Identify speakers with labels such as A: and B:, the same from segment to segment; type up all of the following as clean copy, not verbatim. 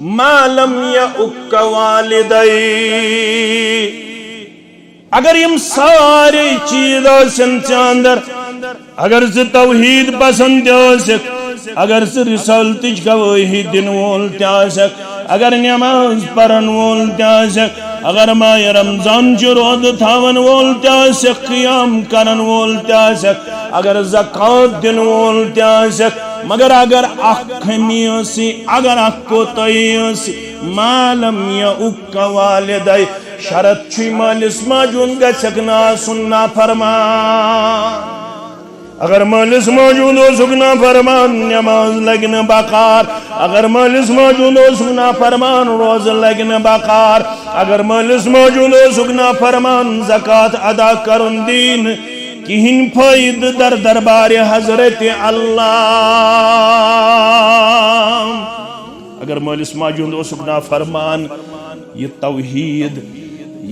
A: ما لم يؤك والدي اگر یم سارے چیز آسن چاندر اگر سے توحید پسند آسک اگر سے رسالتش گواہی دن وول تیاسک اگر نماز پرن وول تیاسک اگر ماہ رمضان چو روز تھاون وول تیاسک قیام کرن وول تیاسک اگر زکاة دن وول تیاسک مگر اگر اخمی سی اگر اخو تئی سی ما لم یؤک والدی شرط چھوئی مالس ماجون گچھک نا سننا فرمان اگر مالس موجود ہو سکنا فرمان نماز لگن بقار اگر مالس موجود ہو سکنا فرمان روز لگن بقار اگر مالس موجود ہو سکنا فرمان زکاة ادا کرن دین کہن فائد در دربار حضرت اللہ اگر مالس موجود ہو سکنا فرمان یہ توحید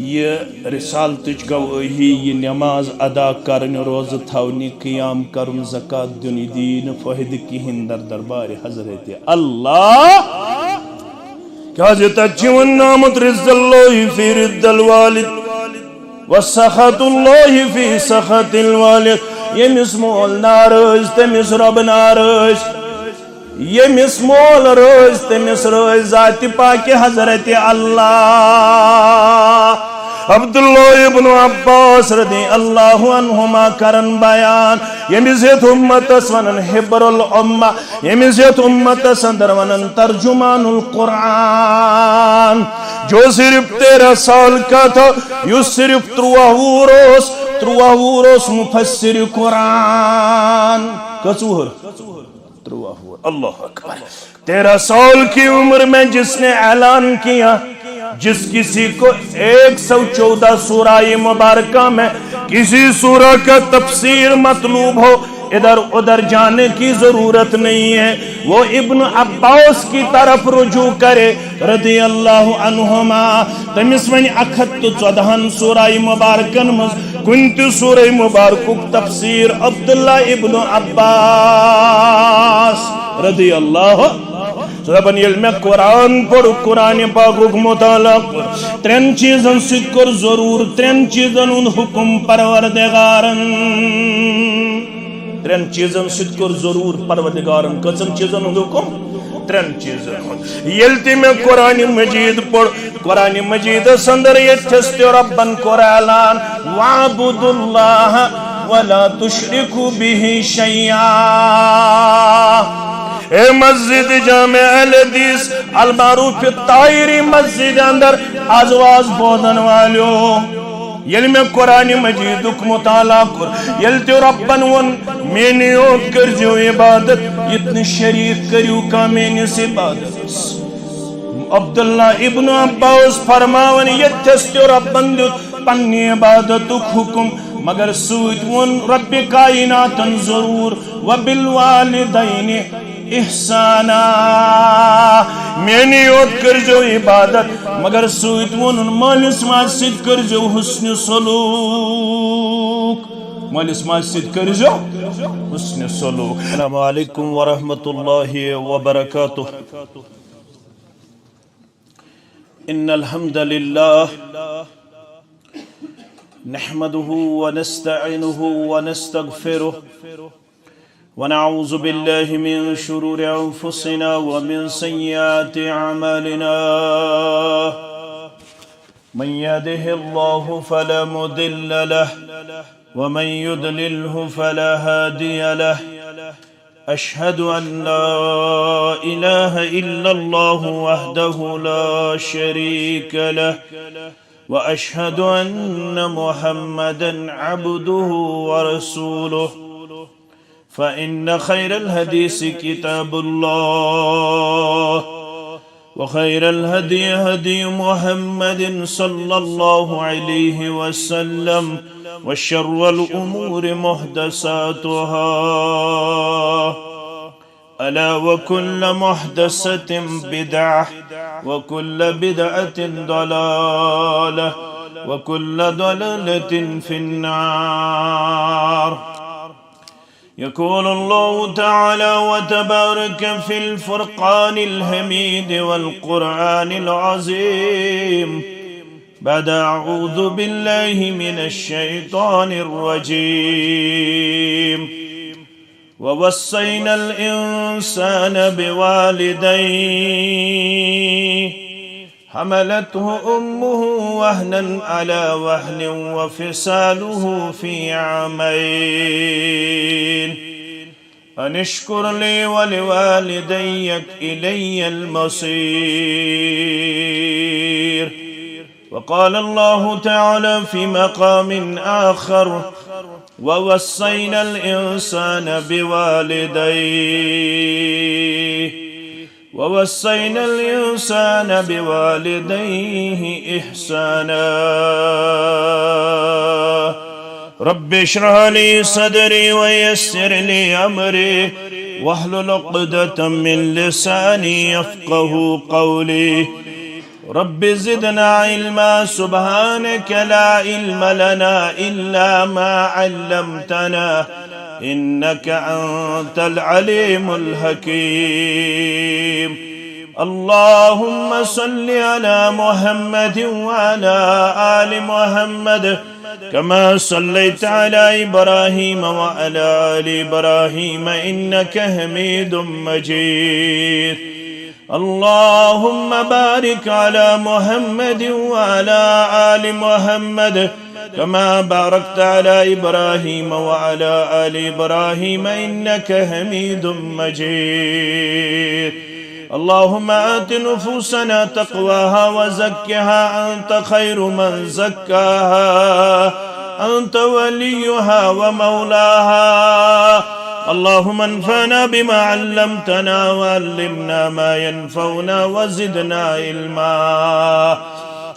A: یہ رسالتچ گواہی یہ نماز ادا کرن روز تھونی قیام کرن زکاة دن دین فہد کہن در دربار حضرت اللہ کیا زیتا چیون نامت رز اللہ فی رد الوالد وسخط اللہ فی سخط الوالد یمس مول نارز تمس رب نارز یمس مول روز تمس روز ذات پاک حضرت اللہ عبداللہ ابن عباس رضی اللہ عنہما کرن بیان یمزیت امت سونن حبر الامہ یمزیت امت سندر ونن ترجمان القرآن جو صرف 13 سال کا تھا یو صرف تروہوروس مفسر قرآن کسوہر اللہ اکبر 13 سال کی عمر میں جس نے اعلان کیا جس کسی کو 114 سورہ مبارکہ میں کسی سورہ کا تفسیر مطلوب ہو ادھر ادھر جانے کی ضرورت نہیں ہے وہ ابن عباس کی طرف رجوع کرے رضی اللہ عنہما تمس ون 114 سورہ مبارکن مز کنت سورہ مبارکک تفسیر عبداللہ ابن عباس رضی اللہ ربن علم قرآن پر قرآن پاک مطالعہ کر 3 چیزن سکر ضرور 3 چیزن ان حکم پروردگارن 3 چیزن سکر ضرور پروردگارن کچن چیزن ان حکم 3 چیزن یلتی میں قرآن مجید پڑھ قرآن مجید سندر یتھست ربن قرآلان وعبد اللہ ولا تشرکو به شیئا اے مسجد جامع الحدیث المعروف الطاہری مسجد اندر آزواز بودن والیو یل میں قرآن مجیدک مطالعہ کر یل تی ربن ون مینی اوت کر جو عبادت اتنی شریک کریو کا مینی سے عبادت عبداللہ ابن عباس فرماون یتھستی ربن دیت پنی عبادتک حکم مگر سوچ ون رب کائناتن ضرور وبالوالدین احسانا مینی اوت کر جو عبادت مگر سویت ونن مالس ماسد کر جو حسن سلوک مالس ماسد کر جو حسن سلوک السلام علیکم ورحمت اللہ وبرکاتہ ان الحمد للہ نحمده ونستعینه ونستغفره ونعوذ بالله من شرور أنفسنا ومن سيئات أعمالنا من يهده الله فلا مضل له ومن يضلله فلا هادي له أشهد أن لا إله إلا الله وحده لا شريك له وأشهد أن محمدا عبده ورسوله فإن خير الحديث كتاب الله وخير الهدي هدي محمد صلى الله عليه وسلم وشر الأمور محدثاتها ألا وكل محدثة بدعة وكل بدعة ضلالة وكل ضلالة في النار يقول الله تعالى وتبارك في الفرقان الحميد والقرآن العظيم بعد أعوذ بالله من الشيطان الرجيم ووصينا الإنسان بوالديه حملته أمه وهنا على وهن وفصاله في عامين أن اشكر لي ولوالديك إلي المصير. وقال الله تعالى في مقام آخر ووصينا الإنسان بوالديه إحسانا. رب اشرح لي صدري ويسر لي أمري واحلل عقدة من لساني يفقه قولي. رب زدنا علما سبحانك لا علم لنا إلا ما علمتنا إنك أنت العليم الحكيم. اللهم صل على محمد وعلى آل محمد كما صليت على إبراهيم وعلى آل إبراهيم إنك حميد مجيد. اللهم بارك على محمد وعلى آل محمد كما باركت على إبراهيم وعلى آل إبراهيم إنك حميد مجيد. اللهم آت نفوسنا تقواها وزكها أنت خير من زكاها أنت وليها ومولاها. اللهم انفعنا بما علمتنا وعلمنا ما ينفعنا وزدنا علما.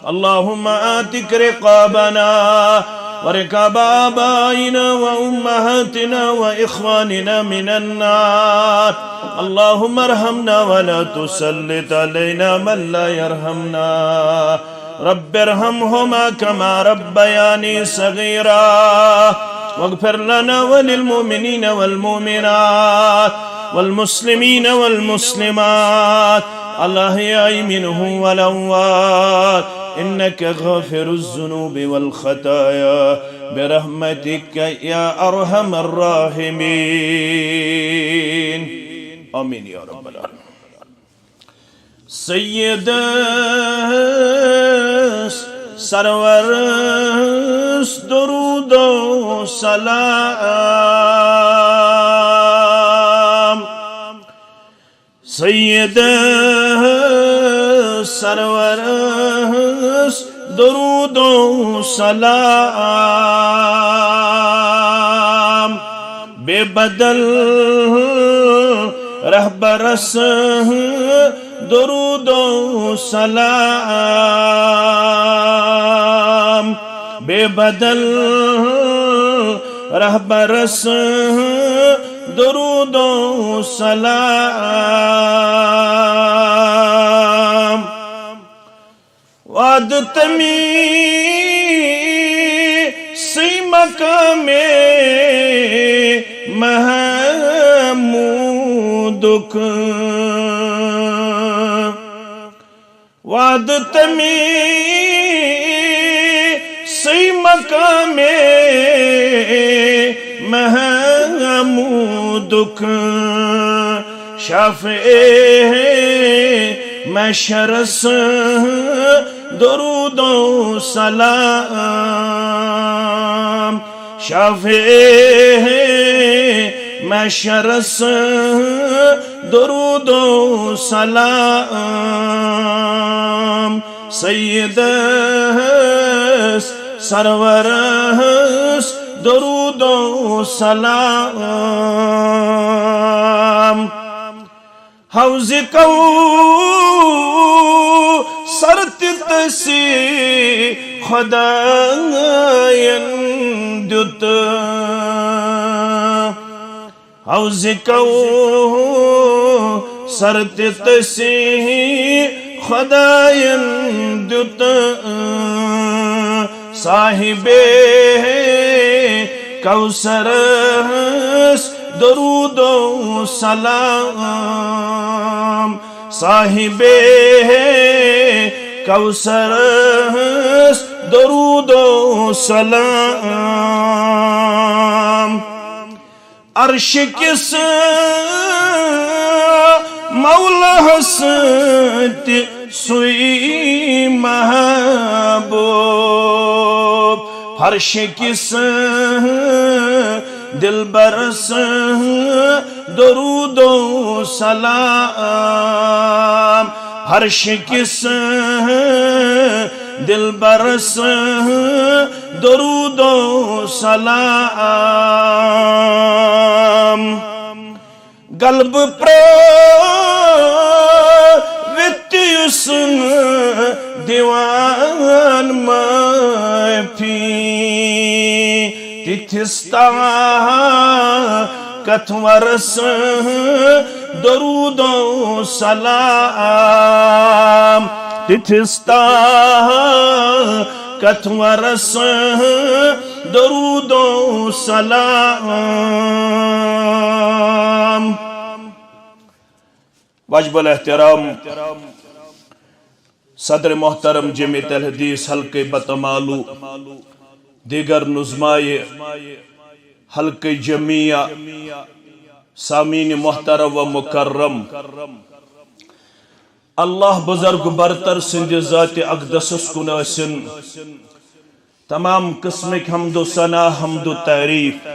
A: اللهم آتك رقابنا ورقاب آبائنا وأمهاتنا وإخواننا من النار. اللهم ارحمنا ولا تسلط علينا من لا يرحمنا. رب ارحمهما كما ربياني صغيرا واغفر لنا وللمؤمنين والمؤمنات والمسلمين والمسلمات الأحياء منهم والأموات إنك غافر الذنوب والخطايا برحمتك يا أرحم الراحمين. آمين يا رب العالمين. سید سرور درود و سلام. سید سرور درود و سلام. بے بدل رہبرس درود و سلام. بے بدل رہبرس درود و سلام. وعدت می سی مقام محمودک. وعدت می سی مقام محمودک. شافع مشرس درود و سلام. شافع مشرس درود و سلام. سید سرورس درود و سلام. حوض کو سرتسی خداین دیت. حوض کو سرتسی خداین دیت. صاحب کوثر درود و سلام صاحب کوثر درود و سلام عرش کس مولا حسد سوئی محبوب فرش کس دل برس درود و سلام فرش کس دل برس درود و سلام قلب پروتیس دیوان مفی تتھستا کتورس درود و سلام تتھستا کتورس درود و سلام واجب الاحترام صدر محترم جمعیت الحدیث حلقہ بتمالو دیگر نظمائے حلقہ جمعیہ سامین محترم و مکرم اللہ بزرگ برتر سند ذات اقدس کناسن تمام قسمک حمد و ثنا حمد و تعریف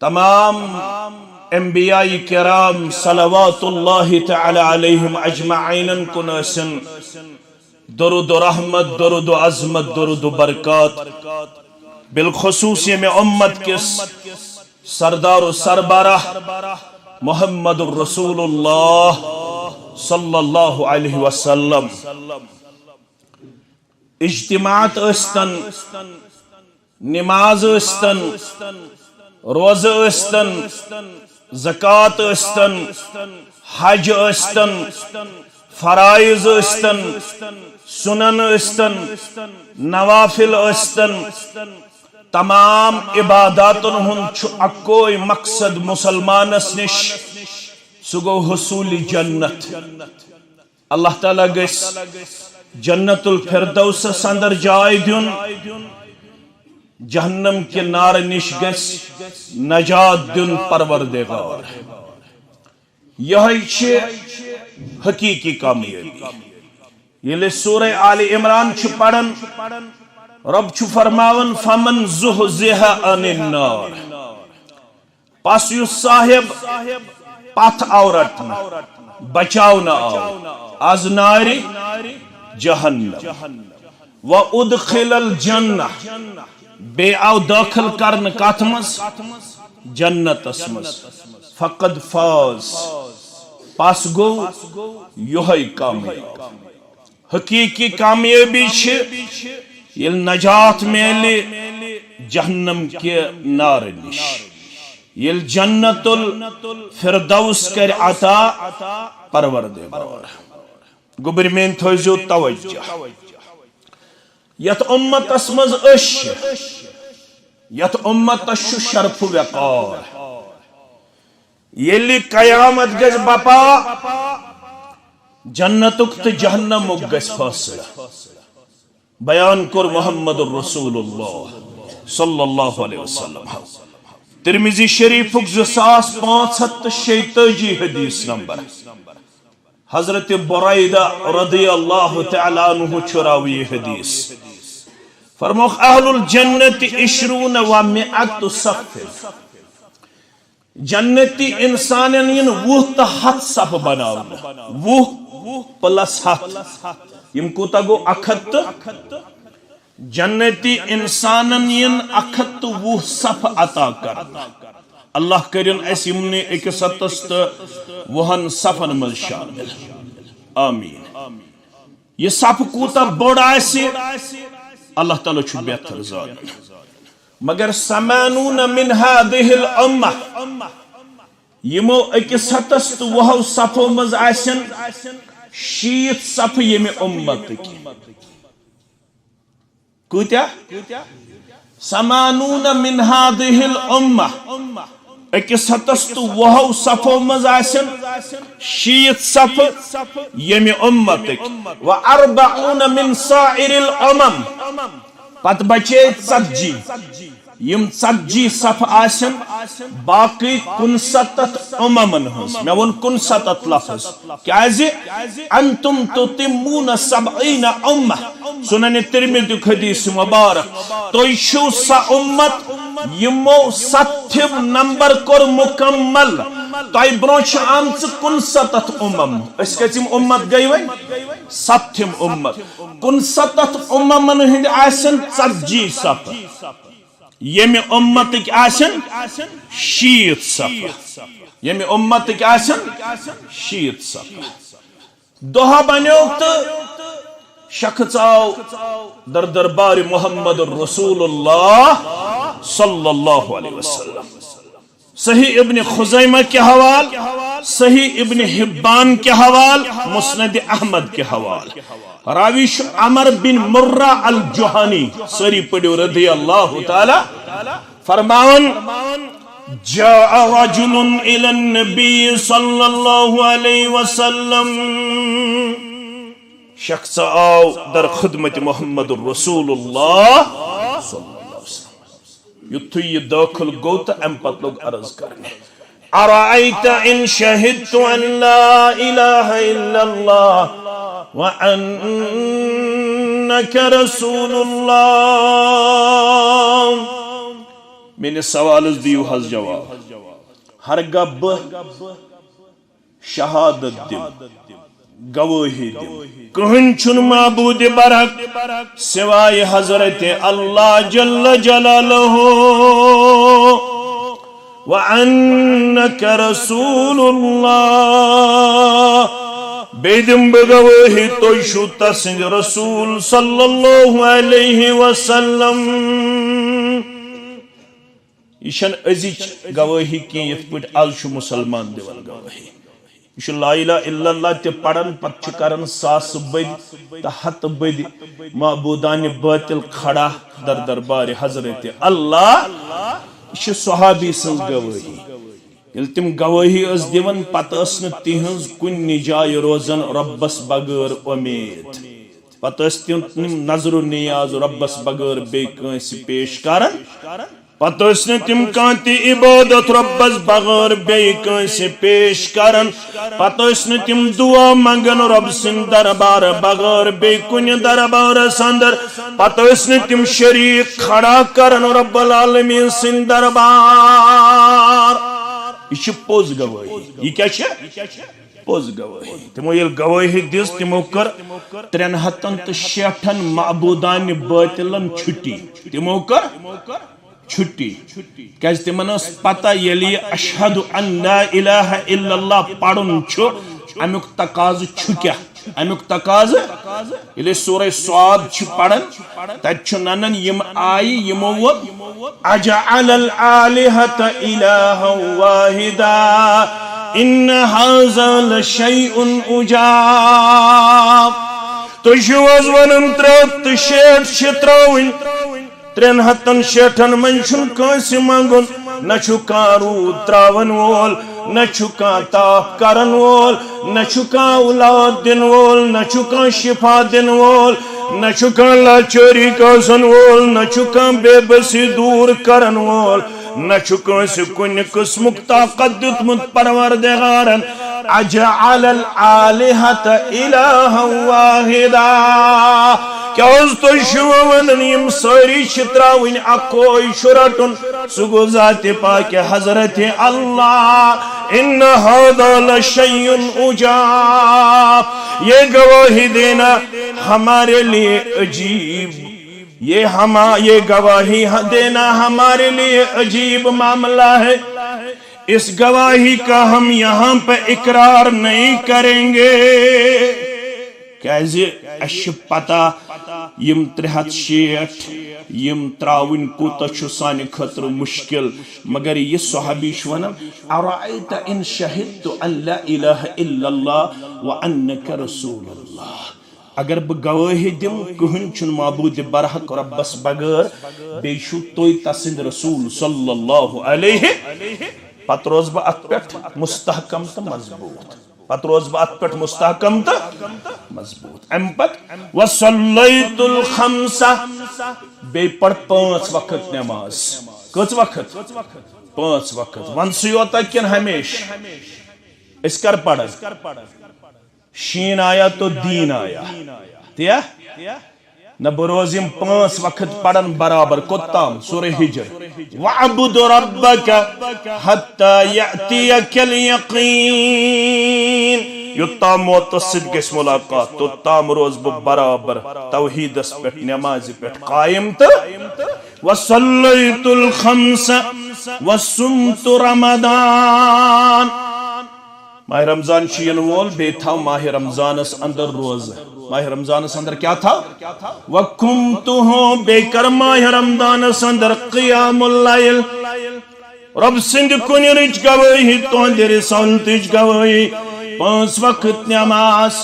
A: تمام انبیاء کرام صلوات اللہ تعالی علیہم اجمعین کناسن درود و رحمت درود و عظمت درود و برکات بالخصوص میں امت کس سردار و سربراہ محمد الرسول اللہ صلی اللہ علیہ وسلم اجتماعات استن نماز استن روز استن زکات استن حج استن فرائض استن سنن استن نوافل استن تمام عبادات اکوئی مقصد مسلمانس نش سگو حصول جنت اللہ تعالیٰ گس جنت الفردوس اندر جائے دیون جہنم کے نار نش گس نجات دیون پروردگار یہی چھے حقیقی کامیابی یہ سورہ آل عمران چھ پڑھن رب چھ فرماون فمن زحزح عن النار پس یو صاحب پتھ آورتنا بچاونا آو از ناری جہنم و ادخل الجنہ بے آو داخل کرن کاتمز جنت اسمز فقد فاز پاس گو یوہی کامیاب حقیقی کامیابی چھ یل نجات میلے جہنم کے نار نش یل جنت الفردوس کر عطا پروردگار گبر مین تھوزیو توجہ یت امت اسمز اش یت امت اش شرف وقار یلی قیامت گز بپا جنتک تو جہنمک گز فاصلہ بیان کر محمد الرسول اللہ صلی اللہ علیہ وسلم ترمذی شریف 2586 حدیث نمبر حضرت برائدہ رضی اللہ تعالی عنہ چراوی حدیث فرموخ اہل الجنت 20 و 100 صف جنتی انسانین ین 10 صف بناونا 10 + یم کوتا گو 100 جنتی انسانن ین 120 صف عطا کرنا اللہ کرن اس یمنی 120 صفن مل شامل آمین یہ صف کوتا بڑا ایسی اللہ تعالیٰ چھو بہتر زان مگر سمانون من هذه الامہ یمو 120 صفو مز آسن 60 صف یم امت کی کوتیا سمانون من هذه الأمة اکس ہتس تو وہو صفو مز آسن شیت صف یم امتک و اربعون من سائر الامم پت بچے ژتجی یم ژتجی صف آسن باقی 69 اممن ہز میں ون 69 لفظ کیازِ انتم تتمون 70 امہ سنن ترمذی حدیث مبارک تو شو سا امت یمو 70 نمبر کور مکمل تو برونچ آمچ 69 امم اس کتم امت گئی وی 70 امت 69 اممن ہند آسن 40 صف یم امتک آسن 60 صف یم امتک آسن 60 صف دہا بنیو تو شخص آو در دربار محمد رسول اللہ صلی اللہ علیہ وسلم صحیح ابن خزیمہ کے حوال صحیح ابن حبان کے حوال مسند احمد کے حوال راویش عمر بن مرہ الجہانی سری پڑھو رضی اللہ تعالی فرماون جاء رجل الى النبی صلی اللہ علیہ وسلم شخص آو در خدمت محمد رسول اللہ صلی اللہ علیہ وسلم یتھو یہ داخل گو تا ام پت لوگ عرض کرنے ارائیت ان شہدت ان لا الہ الا اللہ وانک رسول اللہ میں نے سوال دیو حض جواب ہرگب شہادت دیم گواہی دیم کہن چن معبود برحق سوائے حضرت اللہ جل جلالہ وانک رسول اللہ بیدم بگواہی تو شو تسند رسول صلی اللہ علیہ وسلم یہ ازیچ گواہی کی یہ پٹ آلشو مسلمان دیوال گواہی یہ لا الہ الا اللہ تے پڑھن پت کرن ساس بد تا ہت بد معبودان باطل کھڑا در دربار حضرت اللہ یہ صحابی سن گواہی یل تم گواہی اس دیون پت اسن تہنز کن جائے روزن ربس بغیر امید پت اس تم نظر و نیاز ربس بغیر بے کنسی پیش کرن پتہ اس نے تم کانتی عبادت ربس بغیر بے کنسی پیش کرن پتہ اس نے تم دعا منگن رب سن دربار بغیر بے کن دربار سندر پتہ اس نے تم شریک کھڑا کرن رب العالمین سن دربار یہ پوز گواہی یہ کیا ہے پوز گواہی تمو یل گواہی دس تمو کر 360 معبودان باطلن چھٹی تمو کر چھٹی کیس تمن اس پتہ یلی اشہد ان لا الہ الا اللہ پڑھن چھو امیک تقاض چھو کیا امیک تقاض یلی سورہ سعاد چھ پڑھن تت چھ ننن یم آئی یمو اجعل الالہۃ الہا واحدا ان ھذا لشیء عجاب تو شوز ونن ترت شیٹ شتراوین 360 منشن کنسی منگن نچو کان رود تراون وول نچو کان تاپ کرن وول نچو کان اولاد دن وول نچو کان شفا دن وول نچو کان لاچوری کاسن وول نچو کان بے بسی دور کرن وول نچو کنسی کن قسمک طاقت دتمت پروردگارن اجعل الالہۃ الہا واحدا کیا اس تو شوون یم ساری شتراوین اکوئی شرطن سگو ذات پاک حضرت اللہ ان ھذا لشیء عجاب یہ گواہی دینا ہمارے لیے عجیب یہ گواہی دینا ہمارے لیے عجیب معاملہ ہے اس گواہی کا ہم یہاں پہ اقرار نہیں کریں گے کیازِ اش پتہ یم 360 یم تراون کوتا چھ سانہ خطر مشکل مگر یہ صحابی ونان ارائیت ان شہدت ان لا الہ الا اللہ وانک رسول اللہ اگر بہ گواہی دم کہن چھ معبود برحق ربس بغیر بیشو توی تسند رسول صلی اللہ علیہ پت روز بہ ات پہ مستحکم تو مضبوط پت روز بہ ات پہ مستحکم تو مضبوط ام پت وصلیت الخمسہ بے پڑھ 5 وقت نماز کچ وقت 5 وقت ون سیوتا کن ہمیش اس کر پڑھ شین آیا تو دین آیا تیا نہ بروزیم 5 وقت پڑھن برابر کوتام سورہ ہجر وَعْبُدُ رَبَّكَ حَتَّى يَأْتِيَكَ الْيَقِينَ یوتام موت سد گس ملاقات توتام روز بہ برابر توحیدس پہ نماز پہ قائم تو وصلیت الخمس وصمت رمضان ماہ رمضان شین وول بے تھا ماہ رمضانس اندر روز ماہ رمضانس اندر کیا تھا وَقُمْتُهُ بے کر ماہ رمضانس اندر قیام اللیل رب سند کن رچ گوئی تو اندر سالتج گوئی 5 وقت نماز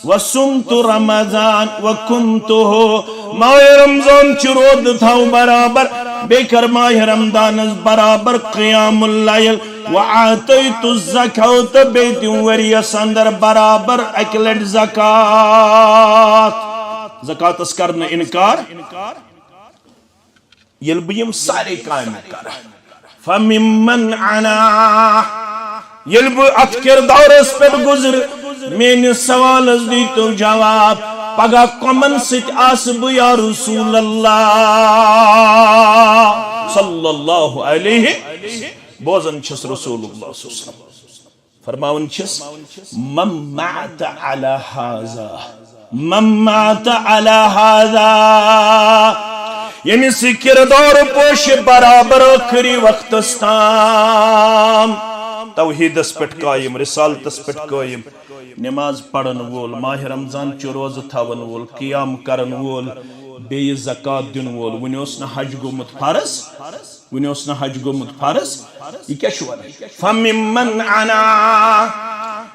A: وَسُمْتُ رَمَضَان وَقُمْتُهُ ماہ رمضان چرود تھاو برابر بے کر ماہ رمضانس برابر قیام اللیل وَعَاتَيْتُ الزَّكَوْتَ بیتیوں وریس اندر برابر اکلٹ زکاة زکاة اس کرنا انکار یلبیم سارے قائم کر فَمِمَّنْ عَنَا یلب ات کردار اس پر گزر میں سوال از دی تو جواب پگا کمن ست آسب یا رسول اللہ صلی اللہ علیہ بوزن چھس رسول اللہ صلی اللہ علیہ وسلم فرماون چھس من معت علی حاضا من معت علی حاضا یعنی سکردار پوش برابر اکری وقت استام توحیدس پہ قائم رسالتس پہ قائم نماز پڑھن وول ماہ رمضان چ روز تھاون وول قیام کرن وول بے زکات دن وول ونیوس نہ حج گومت فرض ونیوس نہ حج گومت فرض یہ کیا چھو فممن عنا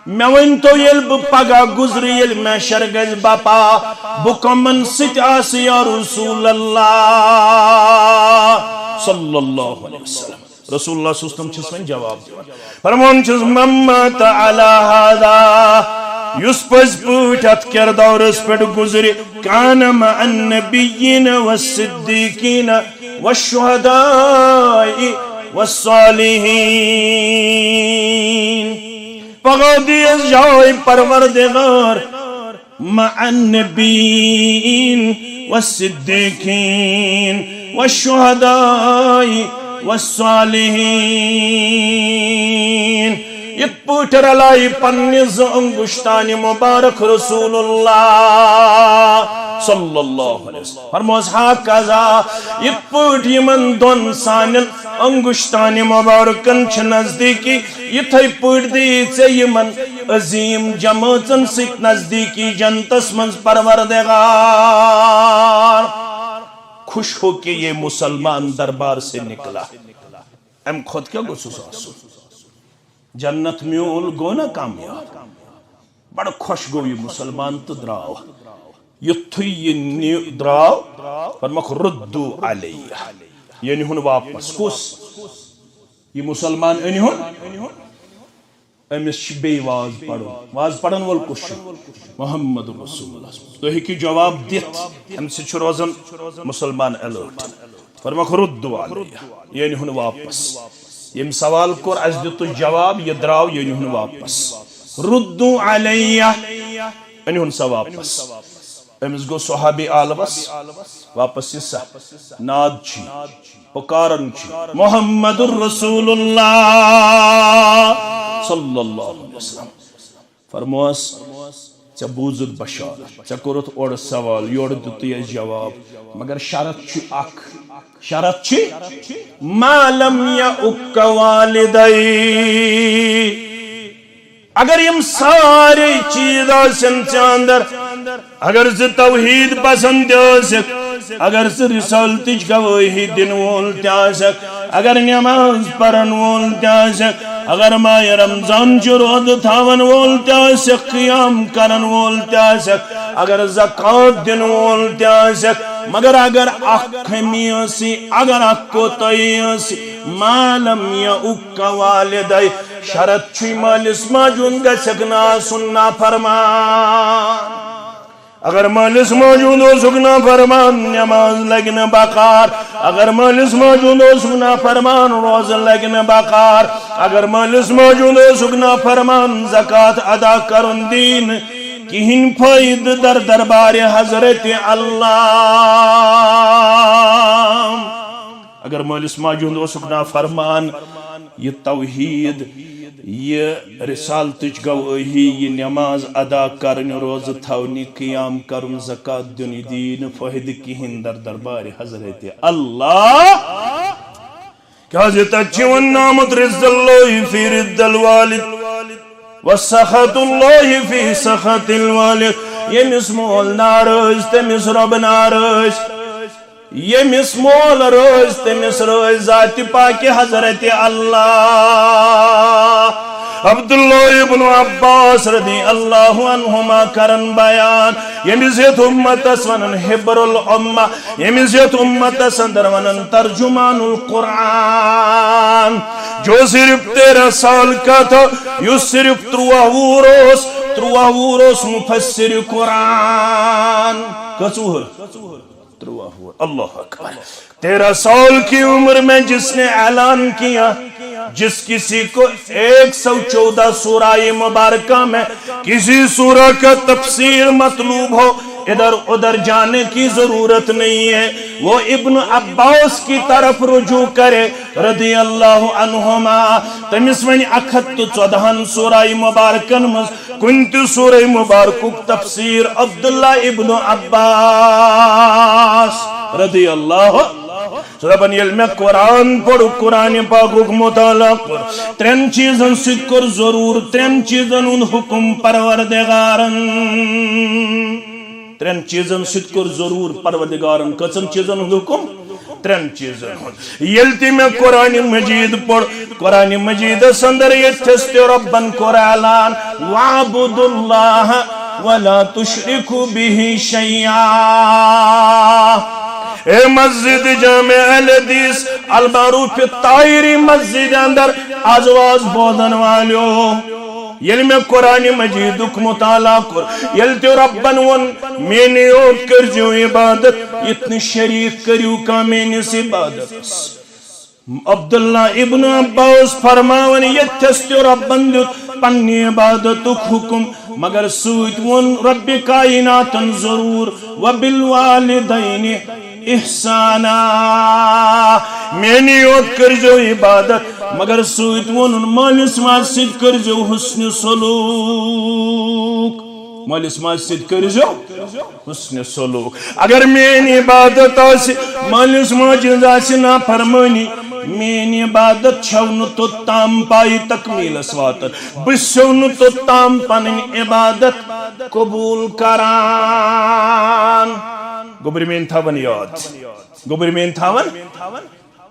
A: میں ون تو یل پگا گزر یل میں شرگز باپا بکمن ست آس یا رسول اللہ صلی اللہ علیہ وسلم رسول اللہ صلی اللہ علیہ وسلم چھس میں جواب دیوان فرمان چھس ممت علی حاضا یس پس پوٹت کردار اس پر گزری کان مع النبیین والصدیقین والشہدائی والصالحین پغادی از جائی پروردگار مع النبیین والصدیقین والشہدائی والصالحین یہ پوٹر علائی پنیز انگشتان مبارک رسول اللہ صلی اللہ علیہ وسلم فرموز حاکذا یہ پوٹ یمن دون سانل انگشتان مبارکن چھ نزدیکی یہ تھائی پوٹ دیتے یمن عظیم جماعتن سک نزدیکی جنتس منز پروردگار خوش ہو کہ یہ مسلمان دربار سے نکلا ام خود کیا گو سساسو جنت میول گو نا کامیاب بڑا خوش گو یہ مسلمان تو دراو یتھوی یہ دراو فرمک ردو علیہ یعنی ہن واپس کس یہ مسلمان یعنی ہن امس بی واز پڑھو واز پڑھن وول کش محمد رسول اللہ تو ہی جواب دیت ہم سے روزن مسلمان الرٹ فرمک ردو علیہ یعنی ہن واپس یم سوال کور از دیت جواب یہ دراو یعنی ہن واپس ردو علیہ یعنی ہن سا واپس امس گو صحابی آلوس واپس یہ ناد چھی پکارن چھی محمد الرسول اللہ صلی اللہ علیہ وسلم فرموس چا بوزد بشارت چا کرت اور سوال یور دتی جواب مگر شرط چھ اک شرط چھ ما لم یعک والدی اگر یم سارے چیز آسن چاندر اگر سے توحید پسند آسک اگر سے رسالتج گواہی دن وول تیاسک اگر نماز پرن وول تیاسک اگر ماہ رمضان چھ روز تھاون وول تیسک قیام کرن وول تیسک اگر زکاة دن وول تیسک مگر اگر اخ خمی اسی اگر اخ کوتائی اسی ما لم یعک والدائی شرط چھوئی مالس ماجون گسک ناسن نافرمان اگر مالس موجود ہو سکنا فرمان نماز لگن بقار اگر مالس موجود ہو سکنا فرمان روز لگن بقار اگر مالس موجود ہو سکنا فرمان زکاة ادا کرن دین کہن فائد در دربار حضرت اللہ اگر مالس موجود ہو سکنا فرمان یہ توحید یہ رسالتچ گواہی یہ نماز ادا کرن روز تھونی قیام کرن زکاة دن دین فہد کہن در دربار حضرت اللہ کیا زیتا چون نامت رزد اللہ فی رد الوالد وسخط اللہ فی سخط الوالد یمس مول نارج تمس رب نارج یمس مول روز تمس روز ذات پاک حضرت اللہ عبداللہ ابن عباس رضی اللہ عنہما کرن بیان یمزیت امت اسونن حبر الامہ یمزیت امت اسندر ونن ترجمان القرآن جو صرف 13 سال کا تھا یو صرف 3 وروس مفسر قرآن کسوہر اللہ اکبر 13 سال کی عمر میں جس نے اعلان کیا جس کسی کو 114 سورہ مبارکہ میں کسی سورہ کا تفسیر مطلوب ہو ادھر ادھر جانے کی ضرورت نہیں ہے وہ ابن عباس کی طرف رجوع کرے رضی اللہ عنہما تمس ون 114 سورہ مبارکن مز کنت سورہ مبارکک تفسیر عبداللہ ابن عباس رضی اللہ سبحان یل میں قرآن پڑھ قرآن پاک مطالعہ کر 3 چیزن سکر ضرور 3 چیزن ان حکم پروردگارن 3 چیزن سکر ضرور پروردگارن کچن چیزن حکم 3 چیزن یلتی میں قرآن مجید پڑھ قرآن مجید سندر یتست ربن قرآن وعبد اللہ ولا تشرکو به شیئا اے مسجد جامع الحدیث المعروف الطاہری مسجد اندر آزواز بودن والیو یل میں قرآن مجیدک مطالعہ کر یل تی ربن ون میں نے اوٹ کر جو عبادت اتنی شریف کریو کا میں نے سی عبادت عبداللہ ابن عباس فرماون یتست ربن دیت پنی عبادتک حکم مگر سویت ون رب کائناتن ضرور وبالوالدین احسانا میں نے یوت کر جو عبادت مگر سویت ون مالس ماسد کر جو حسن سلوک مالس ماسد کر جو حسن سلوک اگر میں نے عبادت آسی مالس ماجد آسی نا فرمانی میں عبادت چھون تو تام پائی تکمیل اسواتر بسون تو تام پنن عبادت قبول کران گوبر مین تھاون یاد گوبر مین تھاون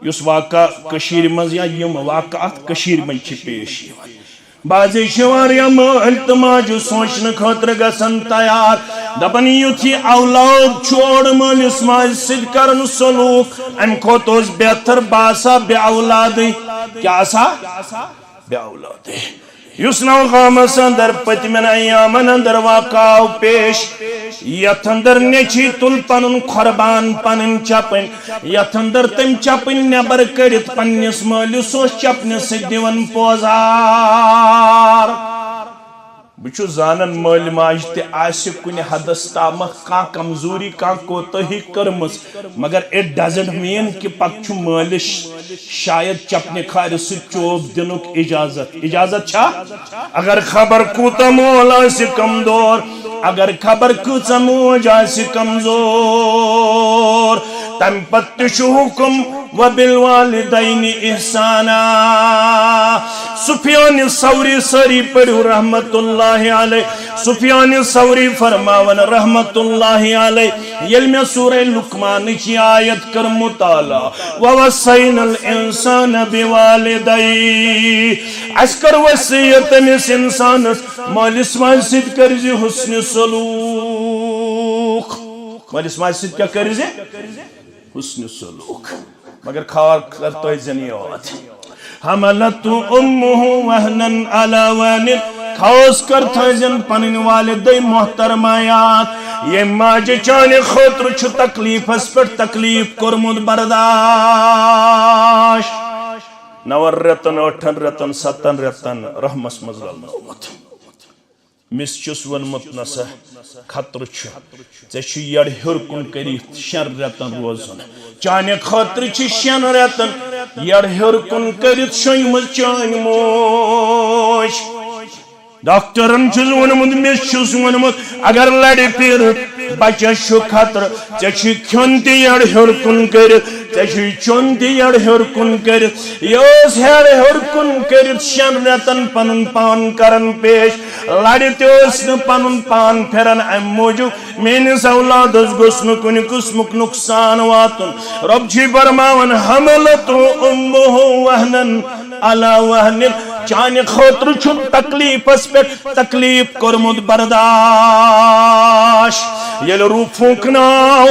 A: یس واقع کشیر مز یا یم واقعات کشیر مز چھ پیش بازی شواریا محل تماجو سوچن خطر گسن تیار دپن یوتھی اولاد چھوڑ مالس ماج سد کرن سلوک ام کھوتوز بہتر باسا بے اولادی کیا سا بے اولادی یس نو غامس اندر پتمن ایامن اندر واقعو پیش یت اندر نیچی تل پنن قربان پنن چپن یت اندر تم چپن نبر کرت پنس مالس چپن سدیون پوزار بچو زانن مال ماج تے آسی کنی حدس تامت کان کمزوری کان کوتہی کرمس مگر it doesn't mean کہ پک مالش شاید چپنے کھار سے چوب دنک اجازت چھا اگر خبر کوتا مولا سے کمزور اگر خبر کوتا موجا سے کمزور تم پت حکم وبالوالدین احسانا سفیان ثوری سری پڑھو رحمت اللہ علیہ سفیان ثوری فرماون رحمت اللہ علیہ یل میں سورہ لقمان کی آیت کر مطالعہ ووصینا الانسان بوالدی اس کر وصیت مس انسان مالس ماج سید کرزی حسن سلوک مالس ماج سید کیا کرزی حسن سلوک مگر خار کرتا زنی آت حملت امه وهنا على وهن خاص کر تھزن پنن والدی محترمایات یہ ماج چانے خطر چھ تکلیف اس پر تکلیف کرمد برداشت نور رتن اٹھن رتن ستن رتن رحمس مزل نومت مس چس ونمت نسا خطر چھ ژے یڑ ہر کن کریت شن رتن روزن چانے خطر چھ شن رتن یڑ ہر کن کریت شنمت چان موش ڈاکٹرن چھس ونمت مس چھس ونمت اگر لڑ پھر بچس چھ خطر ژے کھیون تہ یڑ ہر کن کرت ژے چون تہ یڑ ہر کن کرت یس ہر ہر کن کرت شن رتن پنن پان کرن پیش لڑ تس ن پنن پان پھرن ام موجود میس اولادس گوس ن کن قسمک نقصان واتن رب چھ فرماون حملت امه وهنا على وهن چانہ خاطر چھ تکلیف اس پہ تکلیف کرمد برداشت یل روح پھونکناو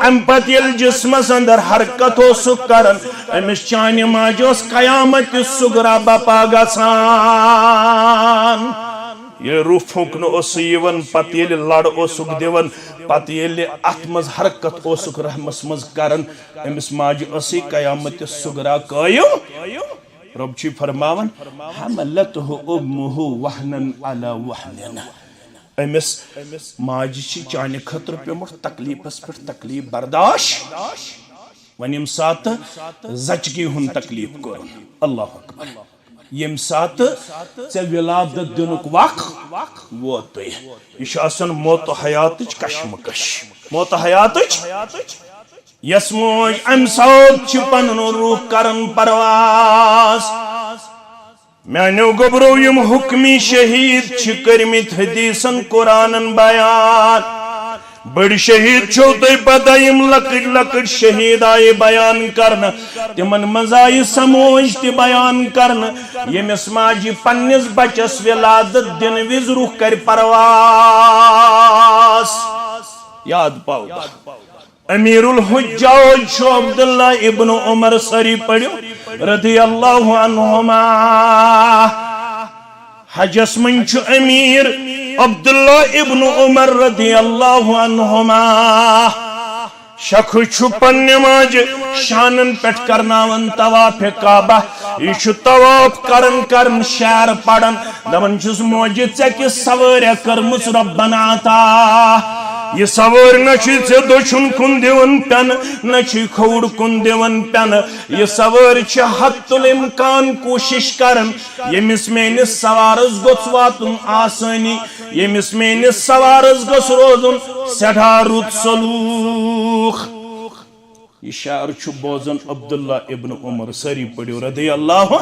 A: ام پت یل جسمس اندر حرکت ہو سک کرن امس چانہ ماجوس قیامت سگرا بپا گسان یہ روح پھونکن اس یون پت یل لڑ اوسک دیون پت یل ات مز حرکت اوسک رحمس مز کرن امس ماج اسی قیامت سگرا قائم رب چھ فرماون حملته امه وهنا على وهن امس ماج چھ چانہ خطر پیمٹ تکلیف اس پر تکلیف برداشت ون یم سات زچگی ہن تکلیف کرن اللہ اکبر یم سات ژے ولادت دنک وقت ووت یہ آسان موت و حیات کشمکش موت و حیات یس موج ام سات پنن روح کرن پرواز میانو گبرو یم حکمی شہید کرمت حدیثن قرآن بیان بڑ شہید چھو تی پتہ یم لکٹ لکٹ شہید آئے بیان کرنا تمن مزائی سموج تی بیان کرنا یمس ماجی پنس بچس ولادت دن وز روح کر پرواز یاد پاؤ امیر الحجاج چھو عبداللہ ابن عمر سری پڑھو رضی اللہ عنہما حجس من چھو امیر عبداللہ ابن عمر رضی اللہ عنہما شخ چھو پن ماج شانن پیٹ کرناون طواف کعبہ یہ چھو طواف کرن شعر پڑن دمن چھس موجد سے کہ سوار کرمس ربنا عطا یہ سوار نچی سے دشن کن دیون پن نچی کھوڑ کن دیون پن یہ سوار چھ حت الامکان کوشش کرن یہ مس مینس سوارس گوچ واتن آسانی یہ مس مینس سوارس گوچ روزن سٹھا رت سلوخ یہ شعر چھو بوزن عبداللہ ابن عمر سری پڑھو رضی اللہ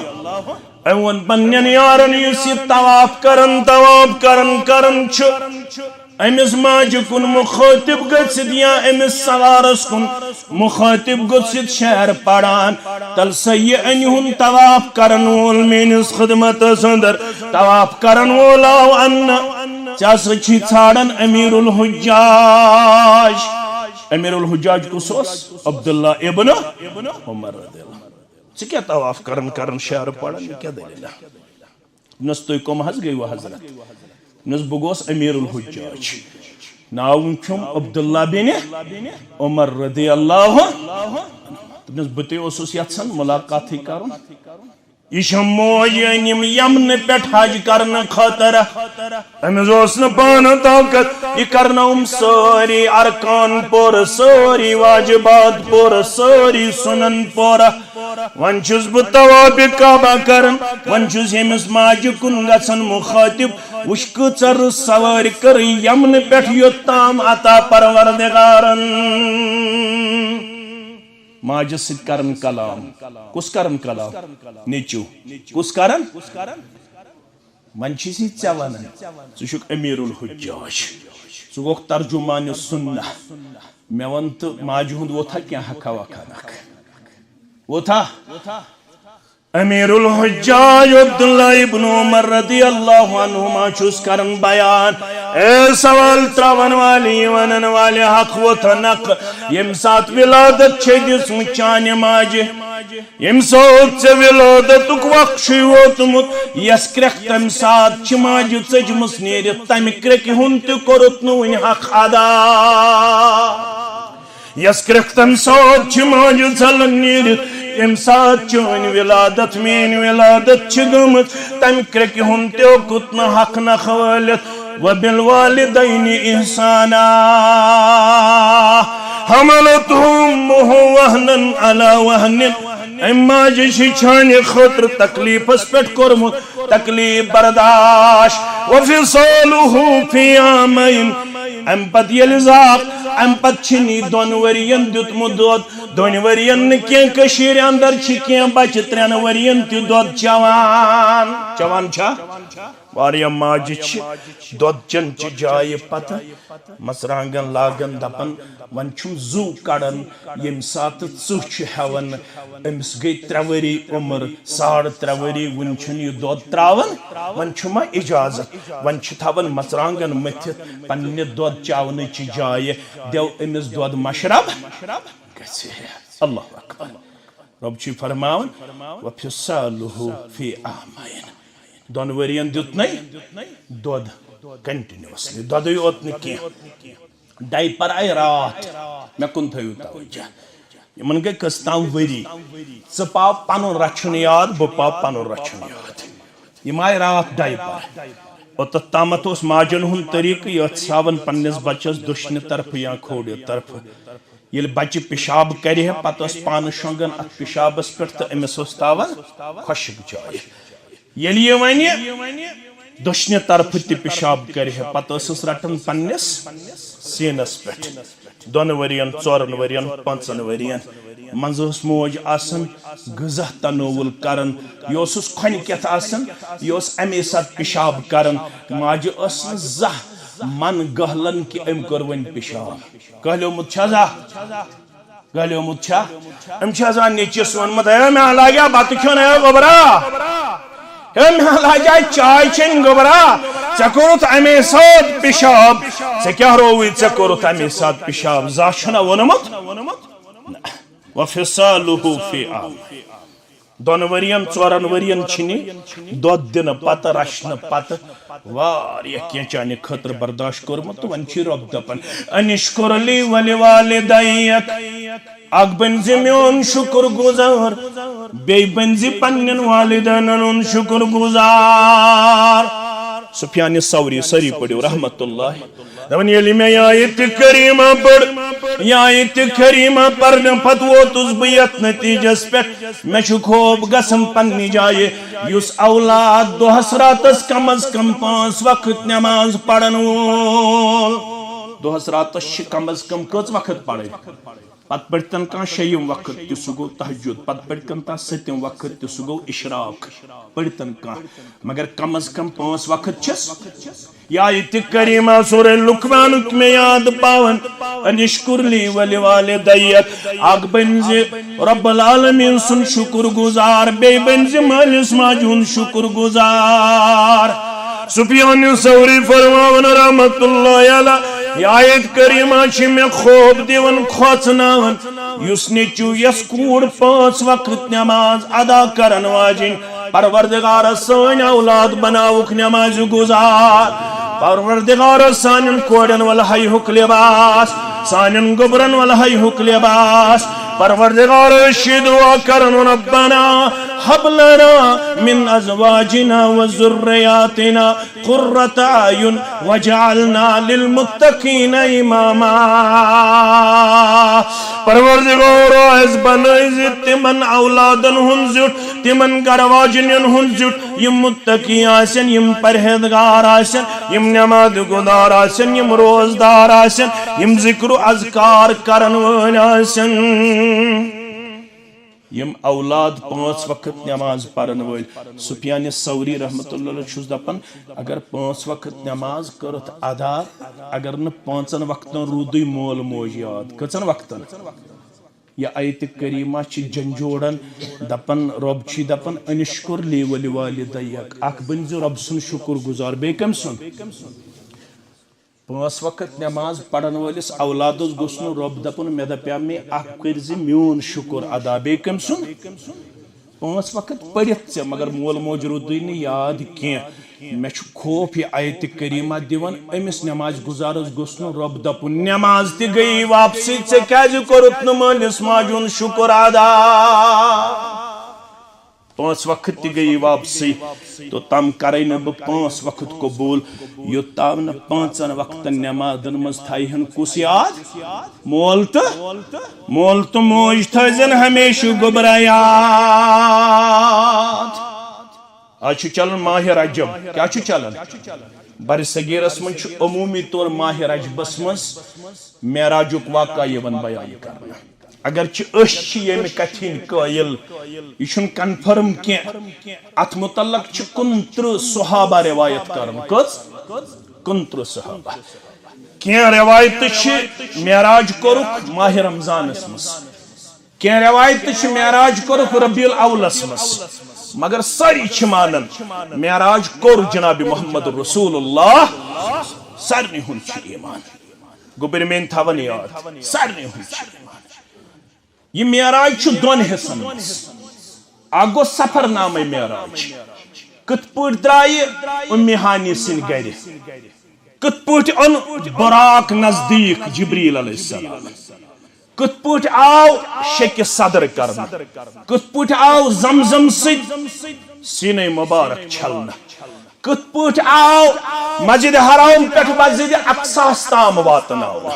A: ایون پنین یارن یسی طواف کرن چھو امس ماج کن مخاطب گھت یا امس سوارس کن مخاطب گھت شعر پڑان تل سی انہن طواف کرن وول مینس خدمت اندر طواف کرن وولاو ان چاس چھی ژھاڑن امیر الحجاج کو سوس عبداللہ ابن عمر رضی اللہ کیا طواف کرن شعر پڑان کیا دلیل نس تو کم حض گئی وہ حضرت نس بگوس امیر الحجاج ناون چھم عبداللہ بن عمر رضی اللہ نس بتے اوسوس یتسن ملاقات ہی کرن یہ موج انیم یمن پیٹ حج کرن خاطر امس اوس ن پان طاقت یہ کرنوم ساری ارکان پور ساری واجبات پور ساری سنن پور ون چھس بہ طواف کعبہ کرن ون چھس یمس ماج کن گژھن مخاطب وش کۭژر سوار کر یمن پیٹھ یوتام عطا پروردگارن ماجہ ست کرن کلام کس کرن کلام نیچو کس کرن من چیسی ژے ونان ژٕ چھُکھ امیر الحجاج ژٕ گوکھ ترجمان سنہ مے ون تو ماجہ ہند ووتھا کینٛہہ حقا وقا نکھ ووتھا امیر الحجاج عبداللہ ابن عمر رضی اللہ عنہما چھس کرن بیان اے سوال تراون والی ونن والے حق ووتھا نق یم سات ولادت چھے دس چانہ ماجہ یم سات ژے ولادتک وقت چھُے ووتمت یس کرکھ تم سات چھ ماجہ ژجمس نیرتھ تمہ کرکہ ہند تہ کورُتھ نہ وُنہِ حق ادا یس کرکھ تم سات چھ ماجہ ژلن نیرتھ یم سات چون ولادت مین ولادت چھ گمت تم کرکہ ہند تہ اوکت نہ حق نہ خوالت وبالوالدین احسانا حملته امه وهنا على وهن اما جشی چھانہ خاطر تکلیفس پہ کورمت تکلیف برداشت وفصاله في عامین ام پت یل زاق ام پت چھنی دون ورین دیتمت دود دون ورین کین کشیر اندر چھ کین بچ ترین ورین تی دود چوان چوان چھا واریا ماجہ چھ دود چن چھ جائے پتہ مسرانگن لاگن دپن ون چھم زو کڑن یم سات ژہ چھ ہیون امس گئی 3 وری عمر 3.5 وری ون چھن یہ دود تراون ون چھما اجازت ون چھ تھاون مسرانگن متھت پنہ دود چاون چھ جائے دیو امس دود مشرب گژھِ اللہ اکبر رب چھ فرماون وفصاله في عامین دون ورین دیت نہیں دود کنٹینیوسلی دودی اوت نہ کی ڈائپر آئی رات میں کن تھیو توجہ یمن گئی کستان وری ژٕ پاو پنن رچھن یاد بہ پاو پنن رچھن یاد یم آئی رات ڈائپر اوتت تامت اس ماجن ہند طریقہ یت ساون پنس بچس دشنہ طرف یا کھوڑ طرف یل بچہ پیشاب کرے پتہ اس پان شونگن ات پیشابس پہ تو امس اس تاون خشک جائے یل یہ ونہ دشنہ طرف تہ پیشاب کرے پتہ اس رٹن پنس سینس پہ 2 ورین 4 ورین 5 ورین منز موج آسن غذا تنوول کرن یہ کھن کت آسن یہ امی سات پیشاب کرن ماجہ اس زہ من گہلن کہ ام کر ون پیشاب گہلیومت چھا زہ گہلیومت چھا ام چھا زہ نیچس ونمت اے میں لاگیا بتہ کھیون اے گوبرا اے میں لاگیا چائے چین گوبرا ژے کورُتھ امی سات پیشاب ژے کیاہ رووی ژے کورُتھ امی سات پیشاب زہ چھنا وونمت وفصاله في عام 2 ورین 4 ورین چھنی دود دن پتہ رچھن پتہ واریہ کینٛہہ چانہ خاطر برداشت کورمت ون چھ رب دپان انشکر لی ولوالدیک اگ بنزِ میون شکر گزار بی بنزِ پنن والدین ہُنٛد شکر گزار سفیان ثوری سری پڑھو رحمت اللہ دپان ییٚلہِ مےٚ یہ آیت کریمہ پڑھ یہ آیت کریمہ پرنہ پتہ ووتُس بہ یتھ نتیجس پہ مے چھ خوب گژھان پننہِ جایہِ یُس اولاد دۄہس راتس کم از کم 5 وقت نماز پرن وول دۄہس راتس چھ کم از کم کٔژ وقت پرن پتہ پڑتن کان 6 وقت تہ سہ گو تہجد پتہ پڑتن تا 7 وقت تہ سہ گو اشراق پڑتن کان مگر کم از کم 5 وقت چھس یا آیت کریمہ سورہ لقمان میں یاد پاون انشکر لی ولوالدیک اگ بنز رب العالمین سن شکر گزار بے بنز مالس ماجون شکر گزار سفیان ثوری فرماون رحمت اللہ علیہ یہ آیت کریمہ چھ میں خوب دیون کھوژناون یس نیچو یس کوڑ 5 وقت نماز ادا کرن واجن پروردگار سن اولاد بناوک نماز گزار پروردگار سانن کوڑن ولہی حک لباس سانن گبرن ولہی حک لباس پروردگار دعا کرن ربنا حب لنا من ازواجنا وذریاتنا قرۃ اعین وجعلنا للمتقین اماما پروردگار از بنائز تمن اولادن ہن زٹ تمن گرواجنن ہن زٹ یم متقی آسن یم پرہیزگار آسن یم نماز گزار آسن یم روزدار آسن یم ذکر و اذکار کرن وول آسن یم اولاد 5 وقت نماز پرن ول سفیان ثوری رحمۃ اللہ علیہ چھس دپان اگر 5 وقت نماز کرت ادا اگر نہ 5 وقتن رودی مول موج یاد کچن وقتن یہ آیت کریمہ چھ جنجوڑن دپن رب چھ دپن انشکر لی ولی والدیک اک بنز رب سن شکر گزار بے کم سن 5 وقت نماز پڑھن ولس اولادس گوس نو رب دپن مے دپیا میں اک کرزِ میون شکر ادا بے کم سن 5 وقت پڑھت ژے مگر مول موج رودی نہ یاد کینٛہہ مے چھ خوف یہ آیت کریمہ دیوان امس نماز گزارس گوس نو رب دپن نماز تہ گئی واپسی ژے کیازِ کوٚرُتھ نہٕ مٲلِس ماجہِ ہُنٛد شکر ادا 5 وقت تہ گئی واپسی تو تم کرے نہ بہ 5 وقت قبول یوتام نہ 5 وقتن نمازن مز تھایہن کس یاد مول تو موج تھزن ہمیشہ گبرا یاد آج چلن ماہ رجب کیا چلن بر صغیرس من عمومی طور ماہ رجبس مز معراجک واقعہ یوان بیان کرنا اگرچہ یم کتھین قائل یہ کنفرم کی ات متعلق 29 صحابہ روایت کرن کس 29 صحابہ کی روایت معراج کورک ماہ رمضانس مز کی روایت معراج کورک ربیع الاولس مز مگر ساری مانن معراج کور جناب محمد رسول اللہ سارنی ہند ایمان گوبر مین تھاون یاد سارنی ہند ایمان یہ معراج دون حصن اکھ گو سفر نامہ معراج کت پٲٹھۍ درائے امی ہانی سن گرِ کت پٲٹھۍ ان براق نزدیک جبریل علیہ السلام کت پٲٹھۍ آو شک صدر کرنا کت پٲٹھۍ آو زمزم سۭتۍ سینہ مبارک چھلنا کت پٲٹھۍ آو مسجد حرام پٮ۪ٹھ مسجد اقصاس تام واتناو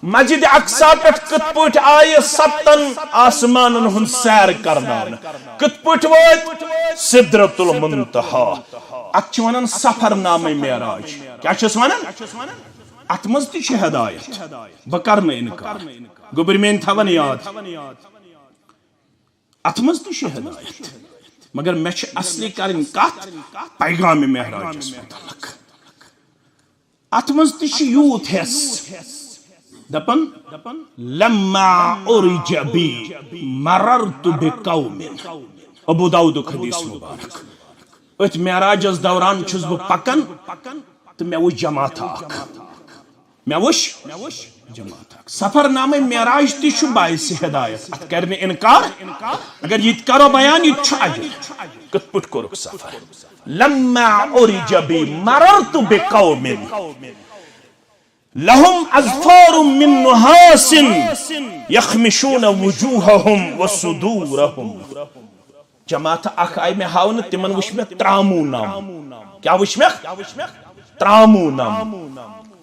A: مسجد اقصا پٮ۪ٹھ کت پٲٹھۍ آیہِ 7 آسمانن ہُنٛد سیر کرناونہٕ کت پٲٹھۍ وٲتۍ سدرۃ المنتہا اتھ چھِ ونان سفر نامہ معراج کیا چھس ونان ات مز تہ چھ ہدایت بہ کرنہ انکار گوبر مین تھاون یاد ات مز تہ چھ ہدایت مگر مے چھ اصلی کرن کتھ پیغام معراجس متعلق ات مز تہ چھ یوت حص دپن لما ارج بی مررت بقوم ابو داؤد حدیث مبارک ات معراجس دوران چھس بہ پکن تو مے وچھ جماعت اکھ مے وچھ جماعت اکھ سفر نامہ معراج تہ چھ باعث ہدایت ات کرنہ انکار اگر یہ کرو بیان یہ چھ اجر کت پٹ کورک سفر لما ارج بی مررت بقوم لهم اظفار من نحاس يخمشون وجوههم وصدورهم جماعت اخ آئی میں ہاون تمن وش میں ترامو نام کیا وش میں ترامو نام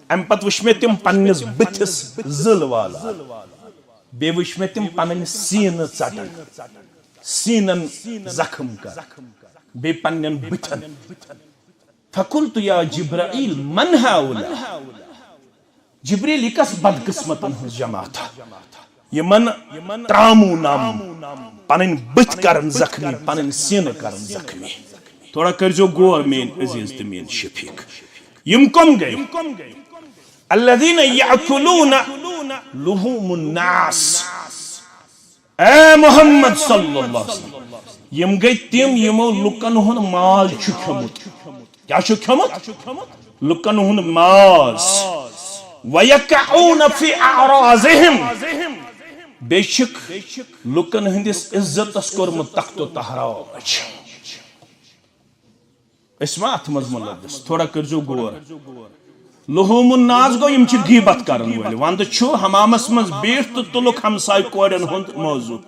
A: ام پت وش میں تم پنس بتس زل والا بے وش میں تم پنن سین ژٹن سینن زخم کر بے پنن بتن فقلت یا جبرائیل من هؤلاء جبریل کس بدقسمتن ہز جماعت یمن ترامو نام پنن بت کرن زخمی پنن سین کرن زخمی تھوڑا کرجو غور مین عزیز تو مین شفیق یم کم گئی الذین یاکلون لحوم الناس اے محمد صلی اللہ علیہ وسلم یم گئی تم یمو لکن ہن ماز چھ کھمت کیا چھ کھمت لکن ہن ماز وَيَقَعُونَ فِي أَعْرَاضِهِمْ بیشک لکن ہندس عزت اس کورمت تخت و تحراج اسمع ات مز ملدس تھوڑا کرجو غور لحوم الناس گو یم چھ غیبت کرن وول وند چھو حمامس مز بیٹھ تو تلک ہمسائے کوڑن ہند موضوع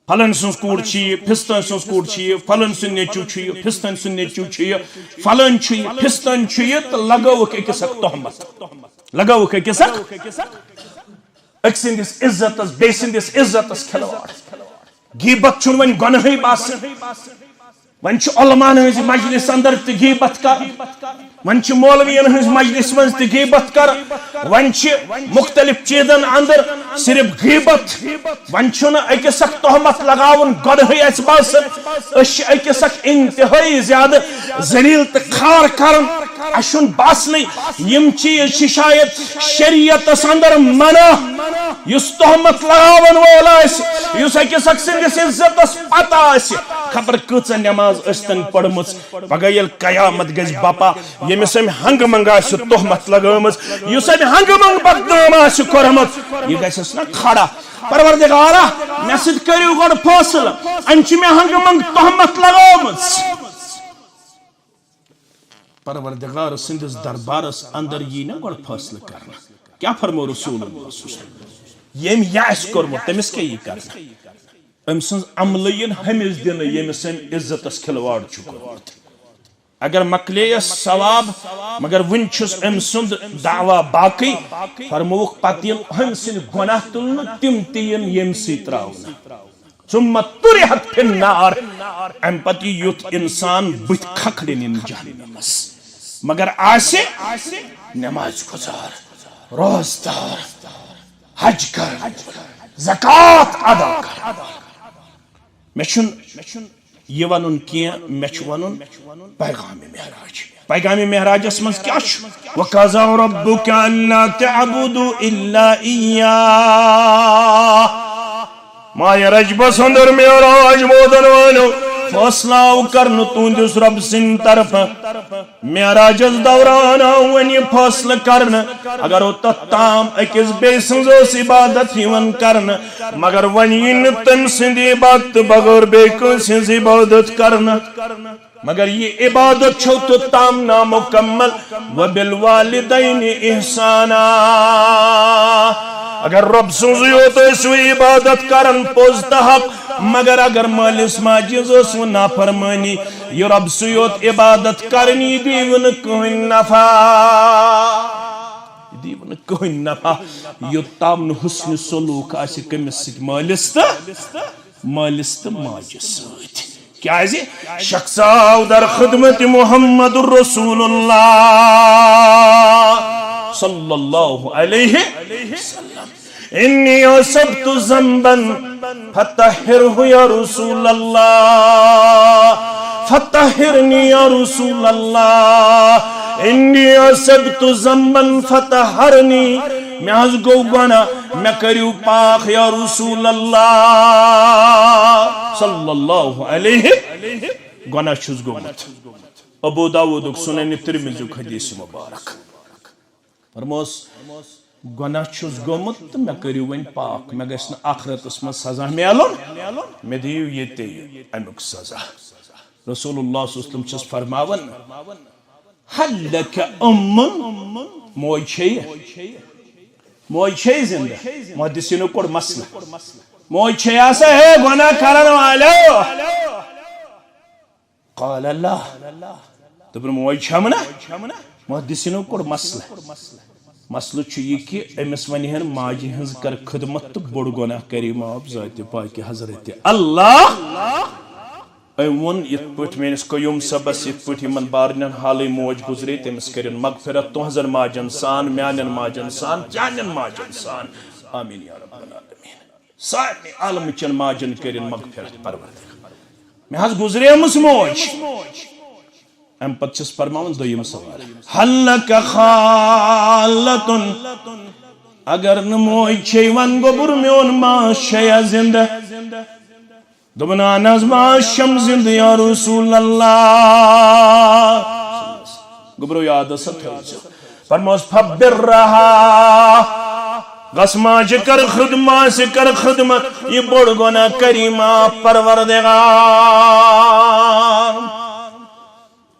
A: فلن سن کوڑ چھ پھستن سن کوڑ چھ فلن سن نیچو چھ پھستن سن نیچو چھ فلن چھ پھستن چھ تو لگاوک اکس تہمت لگاوک اکس اکسندس عزتس بے سندس عزتس کھلواڑ غیبت چھن ون گناہی باسن ون علماء ہز مجلس اندر تہ غیبت کر ون مولوین ہز مجلس من تہ غیبت کر ون مختلف چیزن اندر صرف غیبت ون اکس اک تہمت لگاون گۄڈٕے اسہِ باسان أسۍ چھِ اکس اک انتہائی زیادہ ذلیل تہ کھار کران اسہِ چھُنہٕ باسنٕے یم چیز چھ شاید شریعتس اندر منع یس تہمت لگاون وول آسہِ یس اکس اک سٕنٛدِس عزتس پتہ آسہِ خبر کۭژاہ نماز ٲسۍتن پٔرمٕژ پگاہ ییٚلہِ قیامت گژھِ بپا ییٚمِس أمۍ ہنگہٕ منٛگ آسہِ تہمت لگٲمٕژ یُس أمۍ ہنگہٕ منٛگ بدنام آسہِ کوٚرمُت یہِ گژھٮ۪س نا کھڑا پروردگارا مےٚ سۭتۍ کٔرِو گۄڈٕ فٲصلہٕ أمۍ چھِ مےٚ ہنگہٕ منٛگ تہمت لگٲمٕژ پروردگار سٕنٛدِس دربارس اندر یی نا گۄڈٕ فٲصلہٕ کرنہٕ کیٛاہ فرمو رسول اللہ ییٚمۍ یہِ آسہِ کوٚرمُت تٔمِس کیٛاہ یی کرنہٕ أمۍ سٕنٛز عملہٕ یِن ہمِس دِنہٕ ییٚمِس أمۍ عزتس کھلواڑ چھُ کوٚرمُت اگر مکلیس ثواب مگر ون چھُس أمۍ سُنٛد دعوا باقٕے فرمووُکھ پتہٕ یِن أمۍ سٕنٛدۍ گۄناہ تُلنہٕ تِم تہِ یِن ییٚمہِ سۭتۍ تراونہٕ ثم طُرحت فی النار امہِ پتہٕ یی یُتھ انسان بٕتھِ کھکھڑِنہٕ جہنمس مگر آسہِ نماز گزار روزدار حج کر زکات ادا کر مےٚ چھُنہٕ یہ ونن کینٛہہ مےٚ چھُ ونن پیغام معراج پیغام معراجس منٛز کیٛاہ چھُ وَقَضَىٰ رَبُّكَ أَلَّا تَعْبُدُوا إِلَّا إِيَّاهُ ماہِ رجبس اندر معراج مودن والو فٲصلہٕ آو کرنہٕ تُہنٛدِس رۄب سٕنٛدِ طرفہٕ معراجس دوران آو وۄنۍ یہِ فٲصلہٕ کرنہٕ اگر تتھ تام أکِس بیٚیہِ سٕنٛز ٲس عبادت یِوان کرنہٕ مگر وۄنۍ یی نہٕ تٔمۍ سٕنٛدِ عبادتہٕ بغٲر بیٚیہِ کٲنٛسہِ ہٕنٛز عبادت کرنہٕ مگر یہ عبادت چھو توٚتام نامُکمل وبالوالدین احسانا اگر رب سٕنٛزٕے یوت ٲسِو عبادت کران پوٚز تہٕ حق مگر اگر مٲلِس ماجہِ ہٕنٛز ٲسوٕ نافرمٲنی یہِ رب سٕے یوت عبادت کرٕنۍ یہِ دِیٖوٕ نہٕ کٕہٕنۍ نفع یہِ دِیٖوٕ نہٕ کٕہٕنۍ نفع یوٚتام نہٕ حُسنِ سلوٗک آسہِ کٔمِس سۭتۍ مٲلِس تہٕ ماجہِ سۭتۍ کیازِ شخص آو در خدمت محمد الرسول اللہ صلی اللہ علیہ وسلم انی اصبت ذنبا فطہرہ یا رسول اللہ فطہرنی یا رسول اللہ انی اصبت ذنبا فطہرنی میں حض گو گونا میں کریو پاک یا رسول اللہ صلی اللہ علیہ گونا چھز گومت ابو داود سنن ترمذی حدیث مبارک فرموس گونا چھز گومت تو میں کریو ون پاک میں گژھن آخرتس من سزا میلن میں دیو یہ تے امیک سزا رسول اللہ صلی اللہ علیہ وسلم چھس فرماون حل لک موج چھے زندہ محدثینو کوڑ مسئلہ موج چھے آسا ہے گناہ کرن والو قال اللہ دبر موج چھمنا محدثینو کوڑ مسئلہ چھو یہ کہ امس ونہن ماجی ہنز کر خدمت تو بڑ گناہ کری معاف ذات پاک حضرت اللہ ون یت پٹ میس قیوم صبس یت پٹ یمن بارنن حالی موج گزرے تمس کرن مغفرت تہذر ماجن سان میانن ماجن سان چانن ماجن سان آمین یا رب العالمین سارے عالم چن ماجن کرن مغفرت پروردگار میں حض گزرے مس موج ام پت چھس فرماون دویم سوال حل لک خالتن اگر نموج چھے ون گبر میون ما شیا زندہ دبنا نظمہ شم زند یا رسول اللہ گبرو یاد ست ہے فرموز فبر رہا غسما جکر خدمہ سے کر خدمت یہ بڑ گناہ کریمہ پروردگار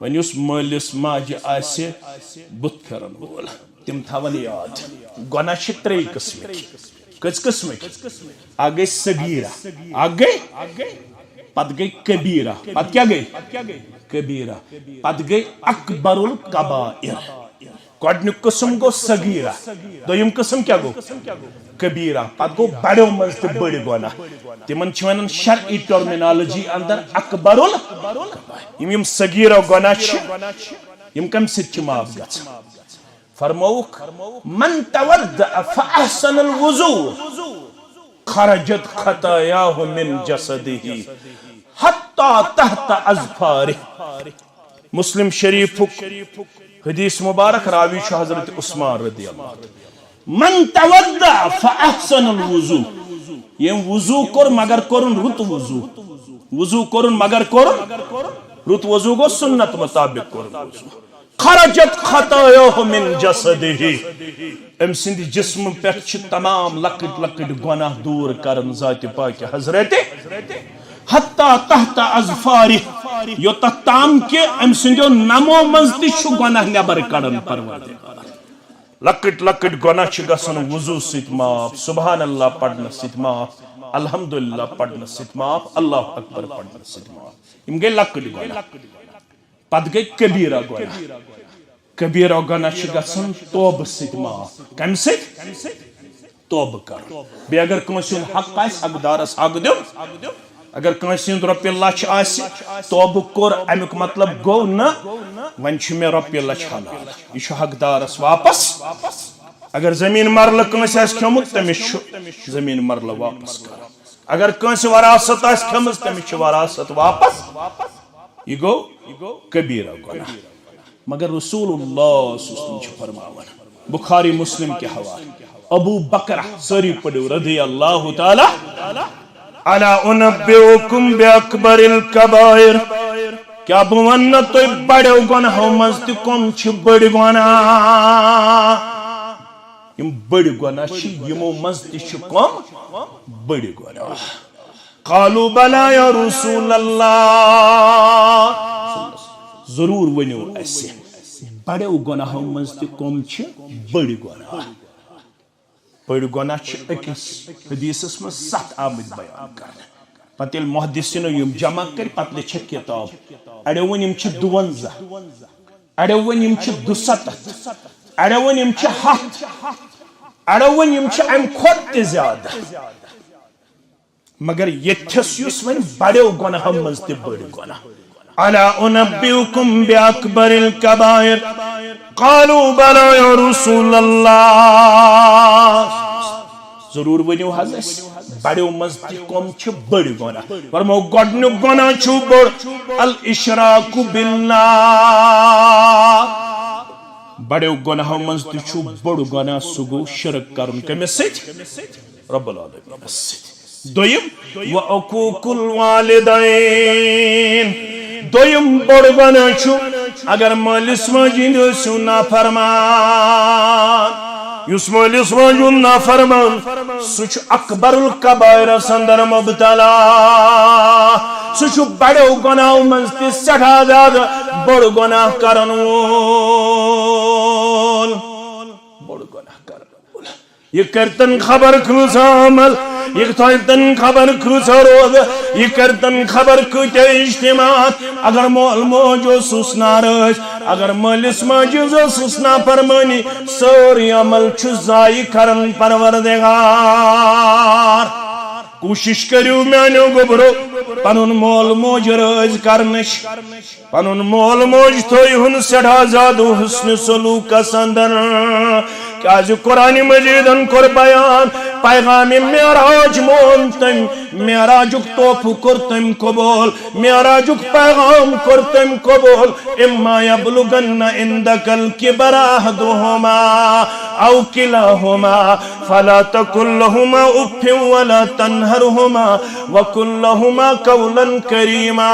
A: ونیس مالس ماج آسے بت پھرن وول تم تھاون یاد گناہ چھ ترے قسمک کس قسمک آگئی صغیرہ آگئی پت گئی کبیرہ پت کیا گئی کبیرہ پت گئی اکبر القبائر گۄڈنیُک قٕسم گوٚو صغیٖرہ دوٚیِم قٕسم کیٛاہ گوٚو کبیرہ پتہٕ گوٚو بڑیو منٛز تہِ بٔڑۍ گۄناہ تِمن چھِ ونان شرعی ٹرمینالوجی اندر اکبرُل یِم صغیٖرہ گۄناہ چھِ یِم کمہِ سۭتۍ چھِ معاف گژھان فرمووُکھ من تودع فاحسن الوضوء خرجت خطاياه من جسده حتى تحت اظفاره مسلم شریفک حدیث مبارک راوی چھُ حضرت عثمان رضی اللہ من تودع فاحسن الوضوء یم وضو کور مگر کورن رت وضو کورن مگر کورن رت وضو گو سنت مطابق کورن وضو خرجت خطاياه من جسده ام سند جسم پہ تمام لکٹ لکٹ گناہ دور کرن ذات پاک حضرت حتی تحت اظفاره یوتہ تام کہ ام سندو نمو منز تہ گناہ نبر کڑن پروردگار لکٹ لکٹ گناہ چھ گژھن وضو سۭتۍ معاف سبحان اللہ پڑھنہٕ سۭتۍ معاف الحمدللہ پڑھنہٕ سۭتۍ معاف اللہ اکبر پڑھنہٕ سۭتۍ معاف یم گٔے لکٹ گناہ پتہٕ گٔے کبیرہ گناہ کبیرہ گناہ چھ گژھن توبہ سۭتۍ معاف کمہِ سۭتۍ توبہ کر بیٚیہِ اگر کٲنٛسہِ ہُنٛد حق آسہِ حقدارس حق دیُن اگر کٲنٛسہِ ہُنٛد رۄپیہِ لچھ آسہِ توبہ کوٚر امیُک مطلب گوٚو نہ وۄنۍ چھُ مےٚ رۄپیہِ لچھ حلال یہِ چھُ حقدارس واپس اگر زمیٖن مرلہٕ کٲنٛسہِ آسہِ کھیوٚمُت تٔمِس چھُ زمیٖن مرلہٕ واپس کرُن اگر کٲنٛسہِ وراثت آسہِ کھٔمٕژ تٔمِس چھِ وراثت واپس یہ گوٚو کبیرہ گناہ مگر رسول اللہ صلی اللہ علیہ وسلم چھُ فرماوان بخاری مسلم کے حوالے ابو بکرہ سٲری پڑھو رضی اللہ تعالی الا انبئکم باکبر الکبائر کیا بہٕ ونہٕ تۄہہِ بڑیو گناہو منٛز تہِ کم چھِ بٔڑۍ گناہ یم بٔڑۍ گناہ چھِ یمو منٛز تہِ چھِ کم بٔڑۍ گناہ قالوا بلا یا رسول اللہ ضرور ؤنِو اسہِ بڑیو گناہو منٛز تہِ کم چھِ بٔڑۍ گناہ بٔڑۍ گناہ چھِ أکِس حدیثس منٛز 7 آمٕتۍ بیان کرنہٕ پتہٕ ییٚلہِ محدثینو یم جمع کٔرۍ پتہٕ لیٚچھکھ کتاب اڑیو ووٚن یم چھِ 52 اڑیو ووٚن یم چھِ 270 اڑیو ووٚن یم چھِ 100 اڑیو ووٚن یم چھِ امہِ کھۄتہٕ تہِ زیادٕ مگر یتھس یُس وۄنۍ بڑیو گناہو منٛز تہِ بٔڑۍ گناہ الا انبئکم باکبر الکبائر قالوا بلا یا رسول اللہ ضرور ؤنِو حظ اسہِ بڑیو منٛز تہِ کم چھِ بٔڑۍ گناہ فرمو گۄڈنیُک گناہ چھُ بوٚڑ الاشراک باللہ بڑیو گناہو منٛز تہِ چھُ بوٚڑ گناہ سُہ گوٚو شرک کرُن کٔمِس سۭتۍ رب العالمینس سۭتۍ دوٚیِم وعقوق الوالدین دوٚیِم بوٚڑ گناہ چھُ اگر مٲلِس ماجہِ ہِنٛدۍ ٲسِو نافرمان یُس مٲلِس ماجہِ ہُنٛد نافرمان سُہ چھُ اکبر الکبائرس اندر مبتلا سُہ چھُ بڑیو گناہو منٛز تہِ سٮ۪ٹھاہ زیادٕ بوٚڑ گناہ کرن وول بوٚڑ گناہ کرن وول یہ کرتن خبر کۭژاہ عمل یہ تھٲیتن خبر کۭژاہ روزٕ یہ کرتن خبر کۭتیاہ اجتماعات اگر مول موج اوسُس ناراض اگر مٲلِس ماجہِ ہٕنٛز ٲسٕس نافرمٲنی سٲری عمل چھُ ضایہِ کران پروردگار کوٗشش کٔرِو میانیو گوٚبرو پنُن مول موج رٲضۍ کرنٕچ پنُن مول موج تھٲیہُن سٮ۪ٹھاہ زیادٕ حسنِ سلوٗکس اندر کیازِ قرآن مجیدن کوٚر بیان پیغام معراج مون تٔمۍ معراجُک تحفہٕ کوٚر تٔمۍ قبوٗل معراجُک پیغام کوٚر تٔمۍ قبوٗل اما یبلغن عندک الکبر احدہما او کلاہما فلا تقل لہما اف ولا تنہرہما وقل لہما قولا کریما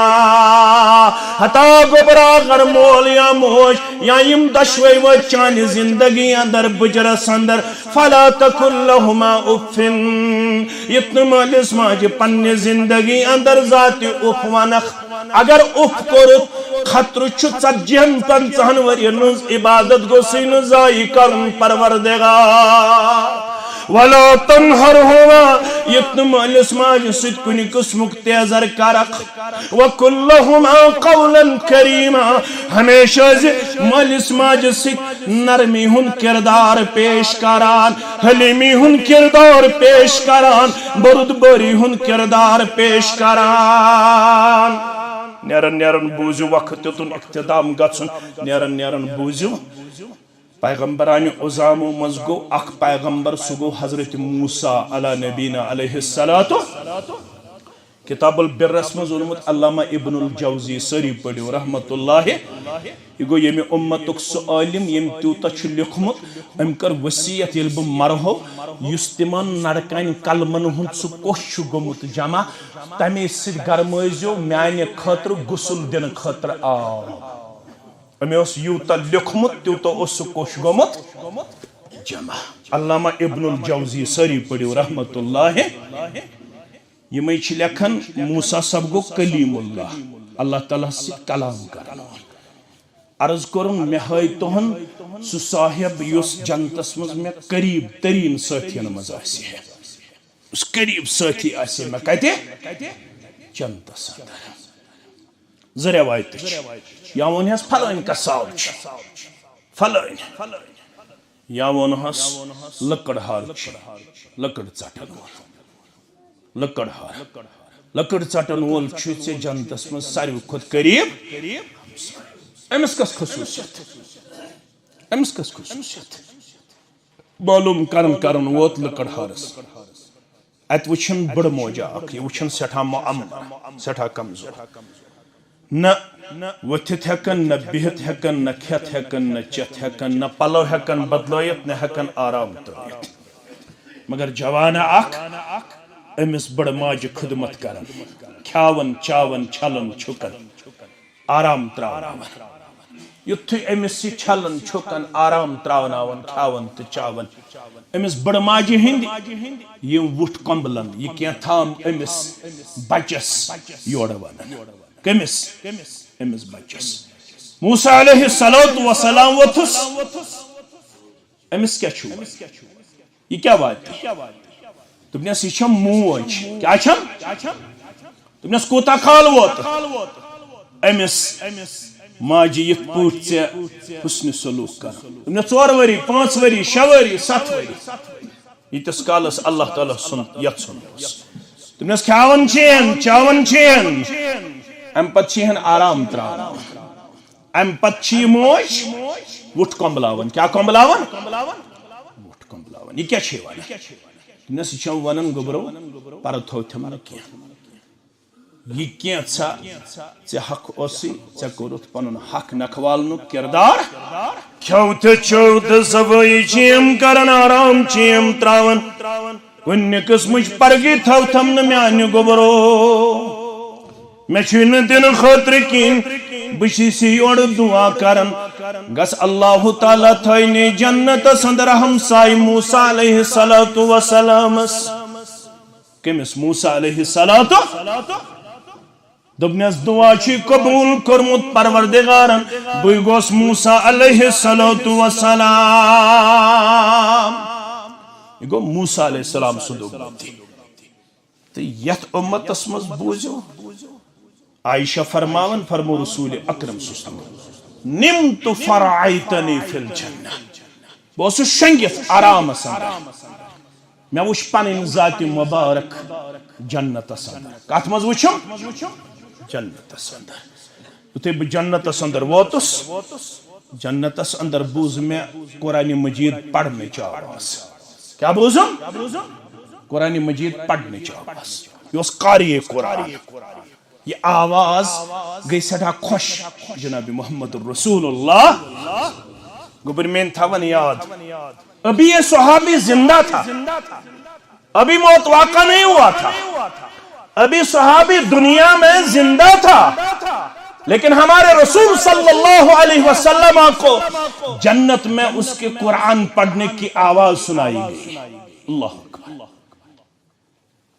A: ہتا گوبرا اگر مول یا موج یا یم دشوے وٲتۍ چانہِ زندگی اندر بجرس اندر فلا تقل لہما اف یتھ نہٕ مٲلِس ماجہِ پننہِ زندگی اندر ذاتہِ اف ونکھ اگر اف کوٚرُتھ خطرٕ چھُ 40-50 ؤرین ہٕنٛز عبادت گوٚژھُے نہٕ ضایہِ کرُن پروردگار ولا تنهرهما یت مالس ماج سید کنی قسمک تیزر کرق وقل لهما قولا کریما ہمیشہ مالس ماج سید نرمی ہن کردار پیش کران حلیمی ہن کردار پیش کران بردباری ہن کردار پیش کران نیرن نیرن بوزو وقت تن اقتدام گژھن نیرن نیرن بوزو پیغمبران عظامو مز گو اخ پیغمبر سہ گو حضرت موسیٰ علی نبینا علیہ الصلاۃ کتاب البرس مز اونمت علامہ ابن الجوزی سری پڑھو رحمت اللہ یہ گو یمی امتک سہ عالم یم تیوتہ چھ لیکھمت ام کر وصیت یل بہ مرہو یس تمن نڑکان کلمن ہند سہ کوش چھ گومت جمع تمے سۭتۍ گرمٲیزیو میانہ خٲطرٕ غسل دن خٲطرٕ آب امی اس یوتہ لیکھمت تیوتہ اس سہ کوش گومت جمع علامہ ابن الجوزی سری پڑھو رحمت اللہ یمے چھ لیکھن موسیٰ صاحب گو کلیم اللہ اللہ تعالیٰ سۭتۍ کلام کران عرض کرن مے ہائی تہن سہ صاحب یس جنتس مز مے قریب ترین ساتھین مز آسی ہے اس قریب ساتھی آسی مے کتے جنتس اندر زٕ روایت یا ون ہس فلٲنۍ کساب چھ فلٲنۍ یا ون ہس لکڑ ہار لکڑ ژٹن وول لکڑ ہار لکڑ ژٹن وول چھ ژے جنتس مز ساروی کھۄتہٕ قریب امس کس خصوصیت امس کس خصوصیت معلوم کرن ووت لکڑ ہارس ات وچھن بڑ موجا اخ یہ وچھن سٹھا معمر سٹھا کمزور نہ وتھت ہکن نہ بہت ہکن نہ کھت ہکن نہ چت ہکن نہ پلو ہکن بدلویت نہ ہکن آرام ترٲیِتھ مگر جوانا اخ امس بڑ ماج خدمت کرن کھاون چاون چھلن چھکن آرام تراون یتھے امس یہ چھلن چھکن آرام تراون کھاون تو چاون امس بڑ ماجہ ہند یم وٹھ کمبلن یہ کیا تھام امس بچس یور ونن کمس امس بچس موسیٰ علیہ السلام وتھس امس کیا چھو یہ کیا بات دوپنس یہ چھم موج کیا چھم دوپنس کوتا کال ووت امس ماجہ یت پوٹ ژے حسن سلوک کر دوپنس 4 ؤری 5 ؤری 6 ؤری 7 ؤری یتس کالس اللہ تعالیٰ سن یت سن دوپنس کھاون چین چاون چین ام پت چھ آرام تراون ام پت چھ موج وٹھ کمبلاون کیا کمبلاون وٹھ کمبلاون یہ کیا چھ ونان دوپنس یہ چھم ونان گوبرو پر تھو تھم نہ کینٛہہ یہ کینٛژھا ژے حق اوسی ژے کوٚرُتھ پنُن حق نکھوالنُک کردار کھیو تہٕ چیو تہٕ صفٲیی چھِ یِم کران آرام چھِ یِم تراون کُنہِ قٕسمٕچ پرگی تھو تھم نہٕ میانہِ گوبرو مےٚ چھُے نہٕ دِنہٕ خٲطرٕ کِہیٖنۍ بہٕ چھُس یورٕ دعا کران گژھ اللہ تعالیٰ تھٲینہِ جنتس انٛدر ہمساے موسیٰ علیہ السلامس کٔمِس موسیٰ علیہ السلام دوپنس دعا چھ قبول کورمت پروردگارن بہ گوس موسیٰ علیہ السلام یہ گو موسیٰ علیہ السلام سندوک تو یت امتس مز بوزو عائشہ فرماون فرمو رسول اکرم صلی اللہ علیہ وسلم نمت فرعیتنی فی الجنہ بہت شنگت آرام اندر میں وچھ پنن ذات مبارک جنتس اندر کت مز وچھم جنتس اندر یتھے بہ جنتس اندر ووتس جنتس اندر بوز میں قرآن مجید پڑھنچ آواز کیا بوزم قرآن مجید پڑھنچ آواز یہ اس قاری قرآن یہ آواز گئی سٹھا خوش جناب محمد رسول اللہ گوبر مین تھاون یاد ابھی یہ صحابی زندہ تھا ابھی موت واقع نہیں ہوا تھا ابھی صحابی دنیا میں زندہ تھا لیکن ہمارے رسول صلی اللہ علیہ وسلم کو جنت میں اس کے قرآن پڑھنے کی آواز سنائی گئی اللہ اکبر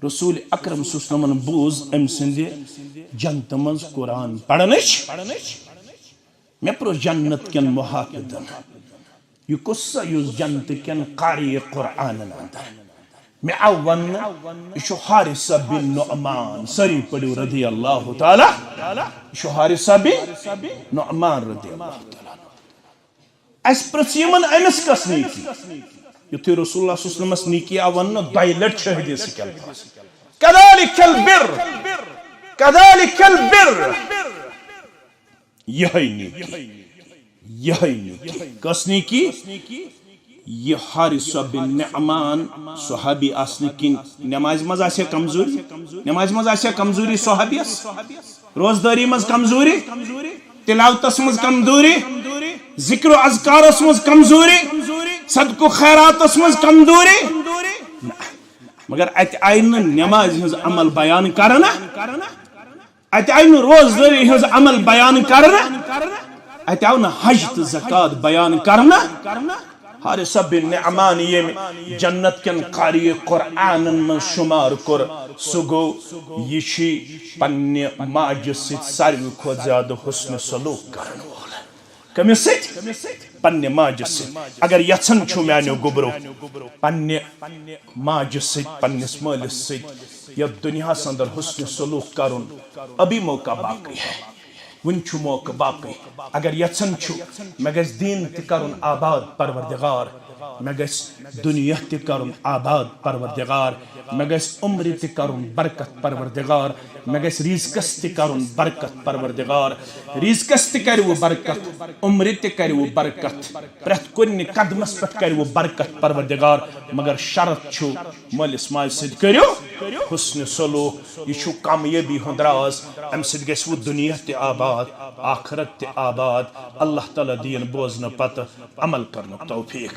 A: رسول اکرم صلی اللہ علیہ وسلم بوز ام سندے جنت منز قرآن پڑھنچ میں پرو جنت کن محاقدن یہ قصہ یس جنت کن قاری قرآن اندر میں آون یہ حارثہ بن نعمان سری پڑھو رضی اللہ تعالی یہ حارثہ بن نعمان رضی اللہ تعالی اس پرسیمن امس کس نیکی یتھی رسول اللہ صلی اللہ علیہ وسلم نیکی آون دائلٹ شہدی سکل کذالک البر کذالک البر یہی نیکی کس نیکی یہ حارثہ بن نعمان صحابی آسن کن نماز مز آسیا کمزوری نماز مز آسیا کمزوری صحابیس روزداری مز کمزوری تلاوتس مز کمزوری ذکر و اذکارس مز کمزوری صدق و خیراتس مز کمزوری مگر ات آئی نماز ہز عمل بیان کرنا ات آئی روزداری ہز عمل بیان کرنا ات آو حج تو زکات بیان کرنا حارثہ بن نعمان یہ جنت کن قاری قرآن من شمار کر سہ گو یہ پنہ ماجہ ست ساروی کھت زیادہ حسن سلوک کرن وول کمس ست پنہ ماجہ ست اگر یژھان چھو میانیو گبرو پنہ ماجہ ست پنس مالس ست یتھ دنیا اندر حسن سلوک کرن ابھی موقع باقی ہے ون چھو موقع باقی اگر یژھان چھو میں گژھِ دین تہ کرن آباد پروردگار میں گژھِ دنیا تہ کرن آباد پروردگار میں گژھِ عمر تہ کرن برکت پروردگار میں گژھِ رزقس تہ کرن برکت پروردگار رزقس تہ کرِ وہ برکت عمر تہ کرِ وہ برکت پرٮ۪تھ کُنہِ قدمس پٮ۪ٹھ کرِ وہ برکت پروردگار مگر شرط چھو مٲلِس ماجہِ سۭتۍ کٔرِو حسن سلوک یہ چھو کامیٲبی ہُنٛد راز امہِ سۭتۍ گژھِ وہ دنیا تہ آباد آخرت تہ آباد اللہ تعالیٰ دین بوزنہٕ پتہٕ عمل کرنُک توفیق